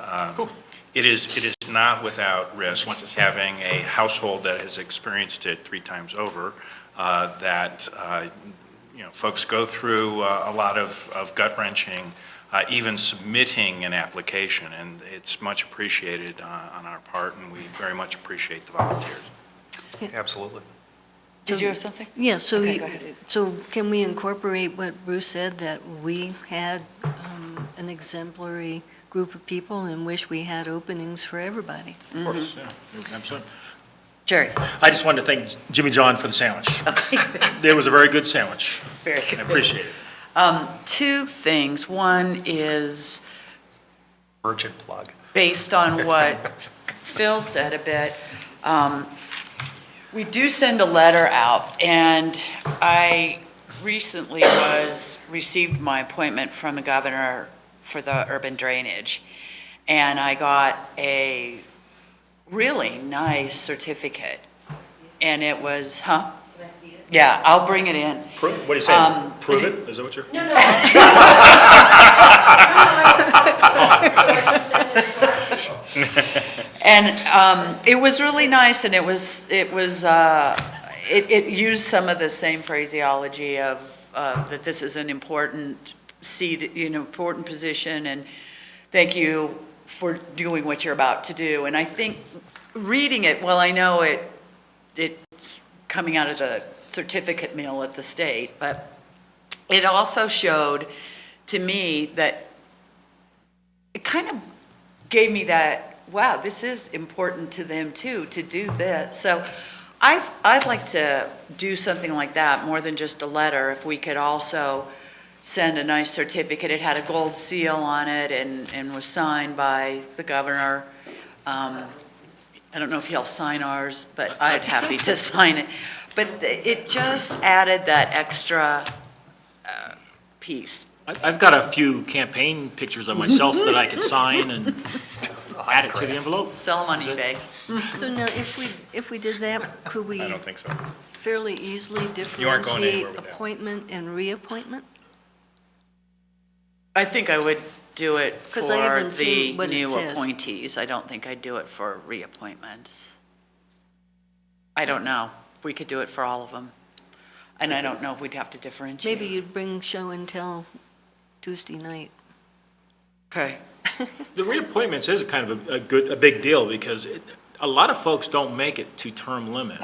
it is not without risk, having a household that has experienced it 3 times over, that folks go through a lot of gut-wrenching, even submitting an application, and it's much appreciated on our part, and we very much appreciate the volunteers. Absolutely. Did you have something? Yeah, so, Okay, go ahead. so can we incorporate what Bruce said, that we had an exemplary group of people and wish we had openings for everybody? Of course, yeah, absolutely. Jerry? I just wanted to thank Jimmy John for the sandwich. It was a very good sandwich. Very good. I appreciate it. 2 things. One is Merchant plug. based on what Phil said a bit. We do send a letter out, and I recently received my appointment from the governor for the urban drainage, and I got a really nice certificate, and it was, Can I see it? Yeah, I'll bring it in. What do you say? Prove it? Is that what you're? No, And it was really nice, and it it used some of the same phraseology of, that this is an important seat, important position, and thank you for doing what you're about to do. And I think, reading it, well, I know it's coming out of the certificate mill at the state, but it also showed to me that it kind of gave me that, wow, this is important to them too, to do this. So I'd like to do something like that, more than just a letter. If we could also send a nice certificate. It had a gold seal on it and was signed by the governor. I don't know if he'll sign ours, but I'd happy to sign it. But it just added that extra piece. I've got a few campaign pictures of myself that I could sign and add it to the envelope. Sell them on eBay. So now, if we did that, could we I don't think so. fairly easily You aren't going differentiate anywhere with that. appointment and reappointment? I think I would do it 'Cause I for haven't the seen what it new says. appointees. I don't think I'd do it for reappointments. I don't know. We could do it for all of them. And I don't know if we'd have to differentiate. Maybe you'd bring show and tell Tuesday night. Okay. The reappointments is a kind of a big deal, because a lot of folks don't make it to term limit.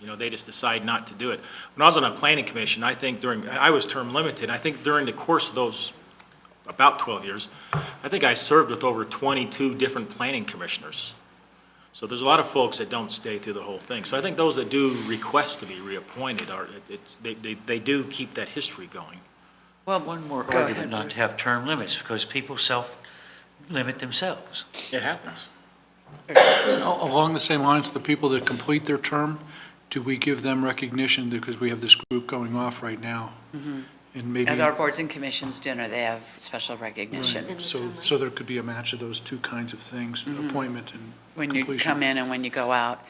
They just decide not to do it. When I was on a planning commission, I was term limited. I think during the course of those about 12 years, I think I served with over 22 different planning commissioners. So there's a lot of folks that don't stay through the whole thing. So I think those that do request to be reappointed they do keep that history going. Well, One more Go argument ahead, not to have term limits, because people self-limit themselves. It happens. Along the same lines, the people that complete their term, do we give them recognition, because we have this group going off right now? And maybe, at our boards and commissions dinner, they have special recognition. right, so there could be a match of those two kinds of things, appointment and When you completion. come in and when you go out.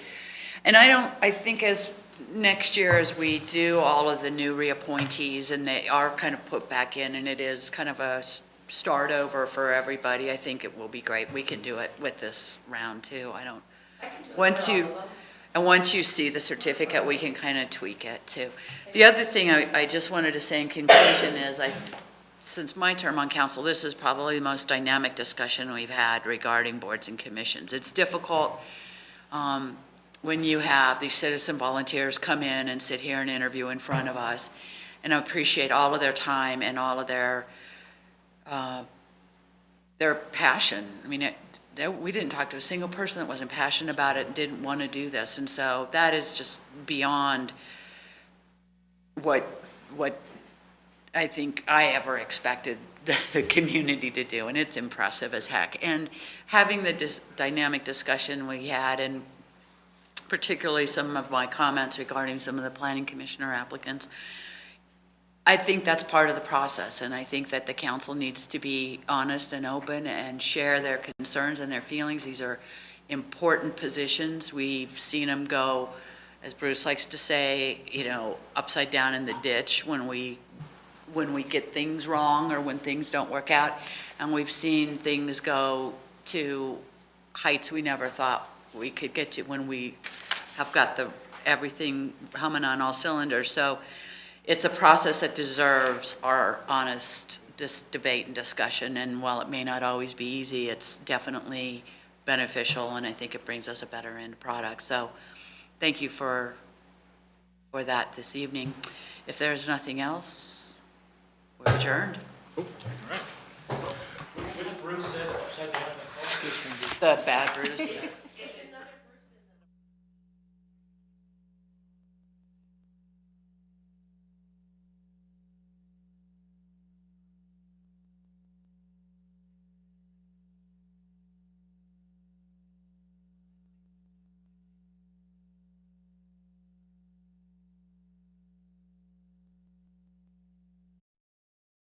And I think as next year, as we do all of the new reappointees, and they are kind of put back in, and it is kind of a start over for everybody, I think it will be great. We can do it with this round too. Once you see the certificate, we can kind of tweak it too. The other thing I just wanted to say in conclusion is, since my term on council, this is probably the most dynamic discussion we've had regarding boards and commissions. It's difficult when you have these citizen volunteers come in and sit here and interview in front of us, and I appreciate all of their time and all of their passion. I mean, we didn't talk to a single person that wasn't passionate about it and didn't want to do this, and so that is just beyond what I think I ever expected the community to do, and it's impressive as heck. And having the dynamic discussion we had, and particularly some of my comments regarding some of the planning commissioner applicants, I think that's part of the process, and I think that the council needs to be honest and open and share their concerns and their feelings. These are important positions. We've seen them go, as Bruce likes to say, upside down in the ditch when we get things wrong or when things don't work out. And we've seen things go to heights we never thought we could get to when we have got everything humming on all cylinders. So it's a process that deserves our honest debate and discussion, and while it may not always be easy, it's definitely beneficial, and I think it brings us a better end product. So thank you for that this evening. If there's nothing else, we're adjourned. Which Bruce said? The bad Bruce.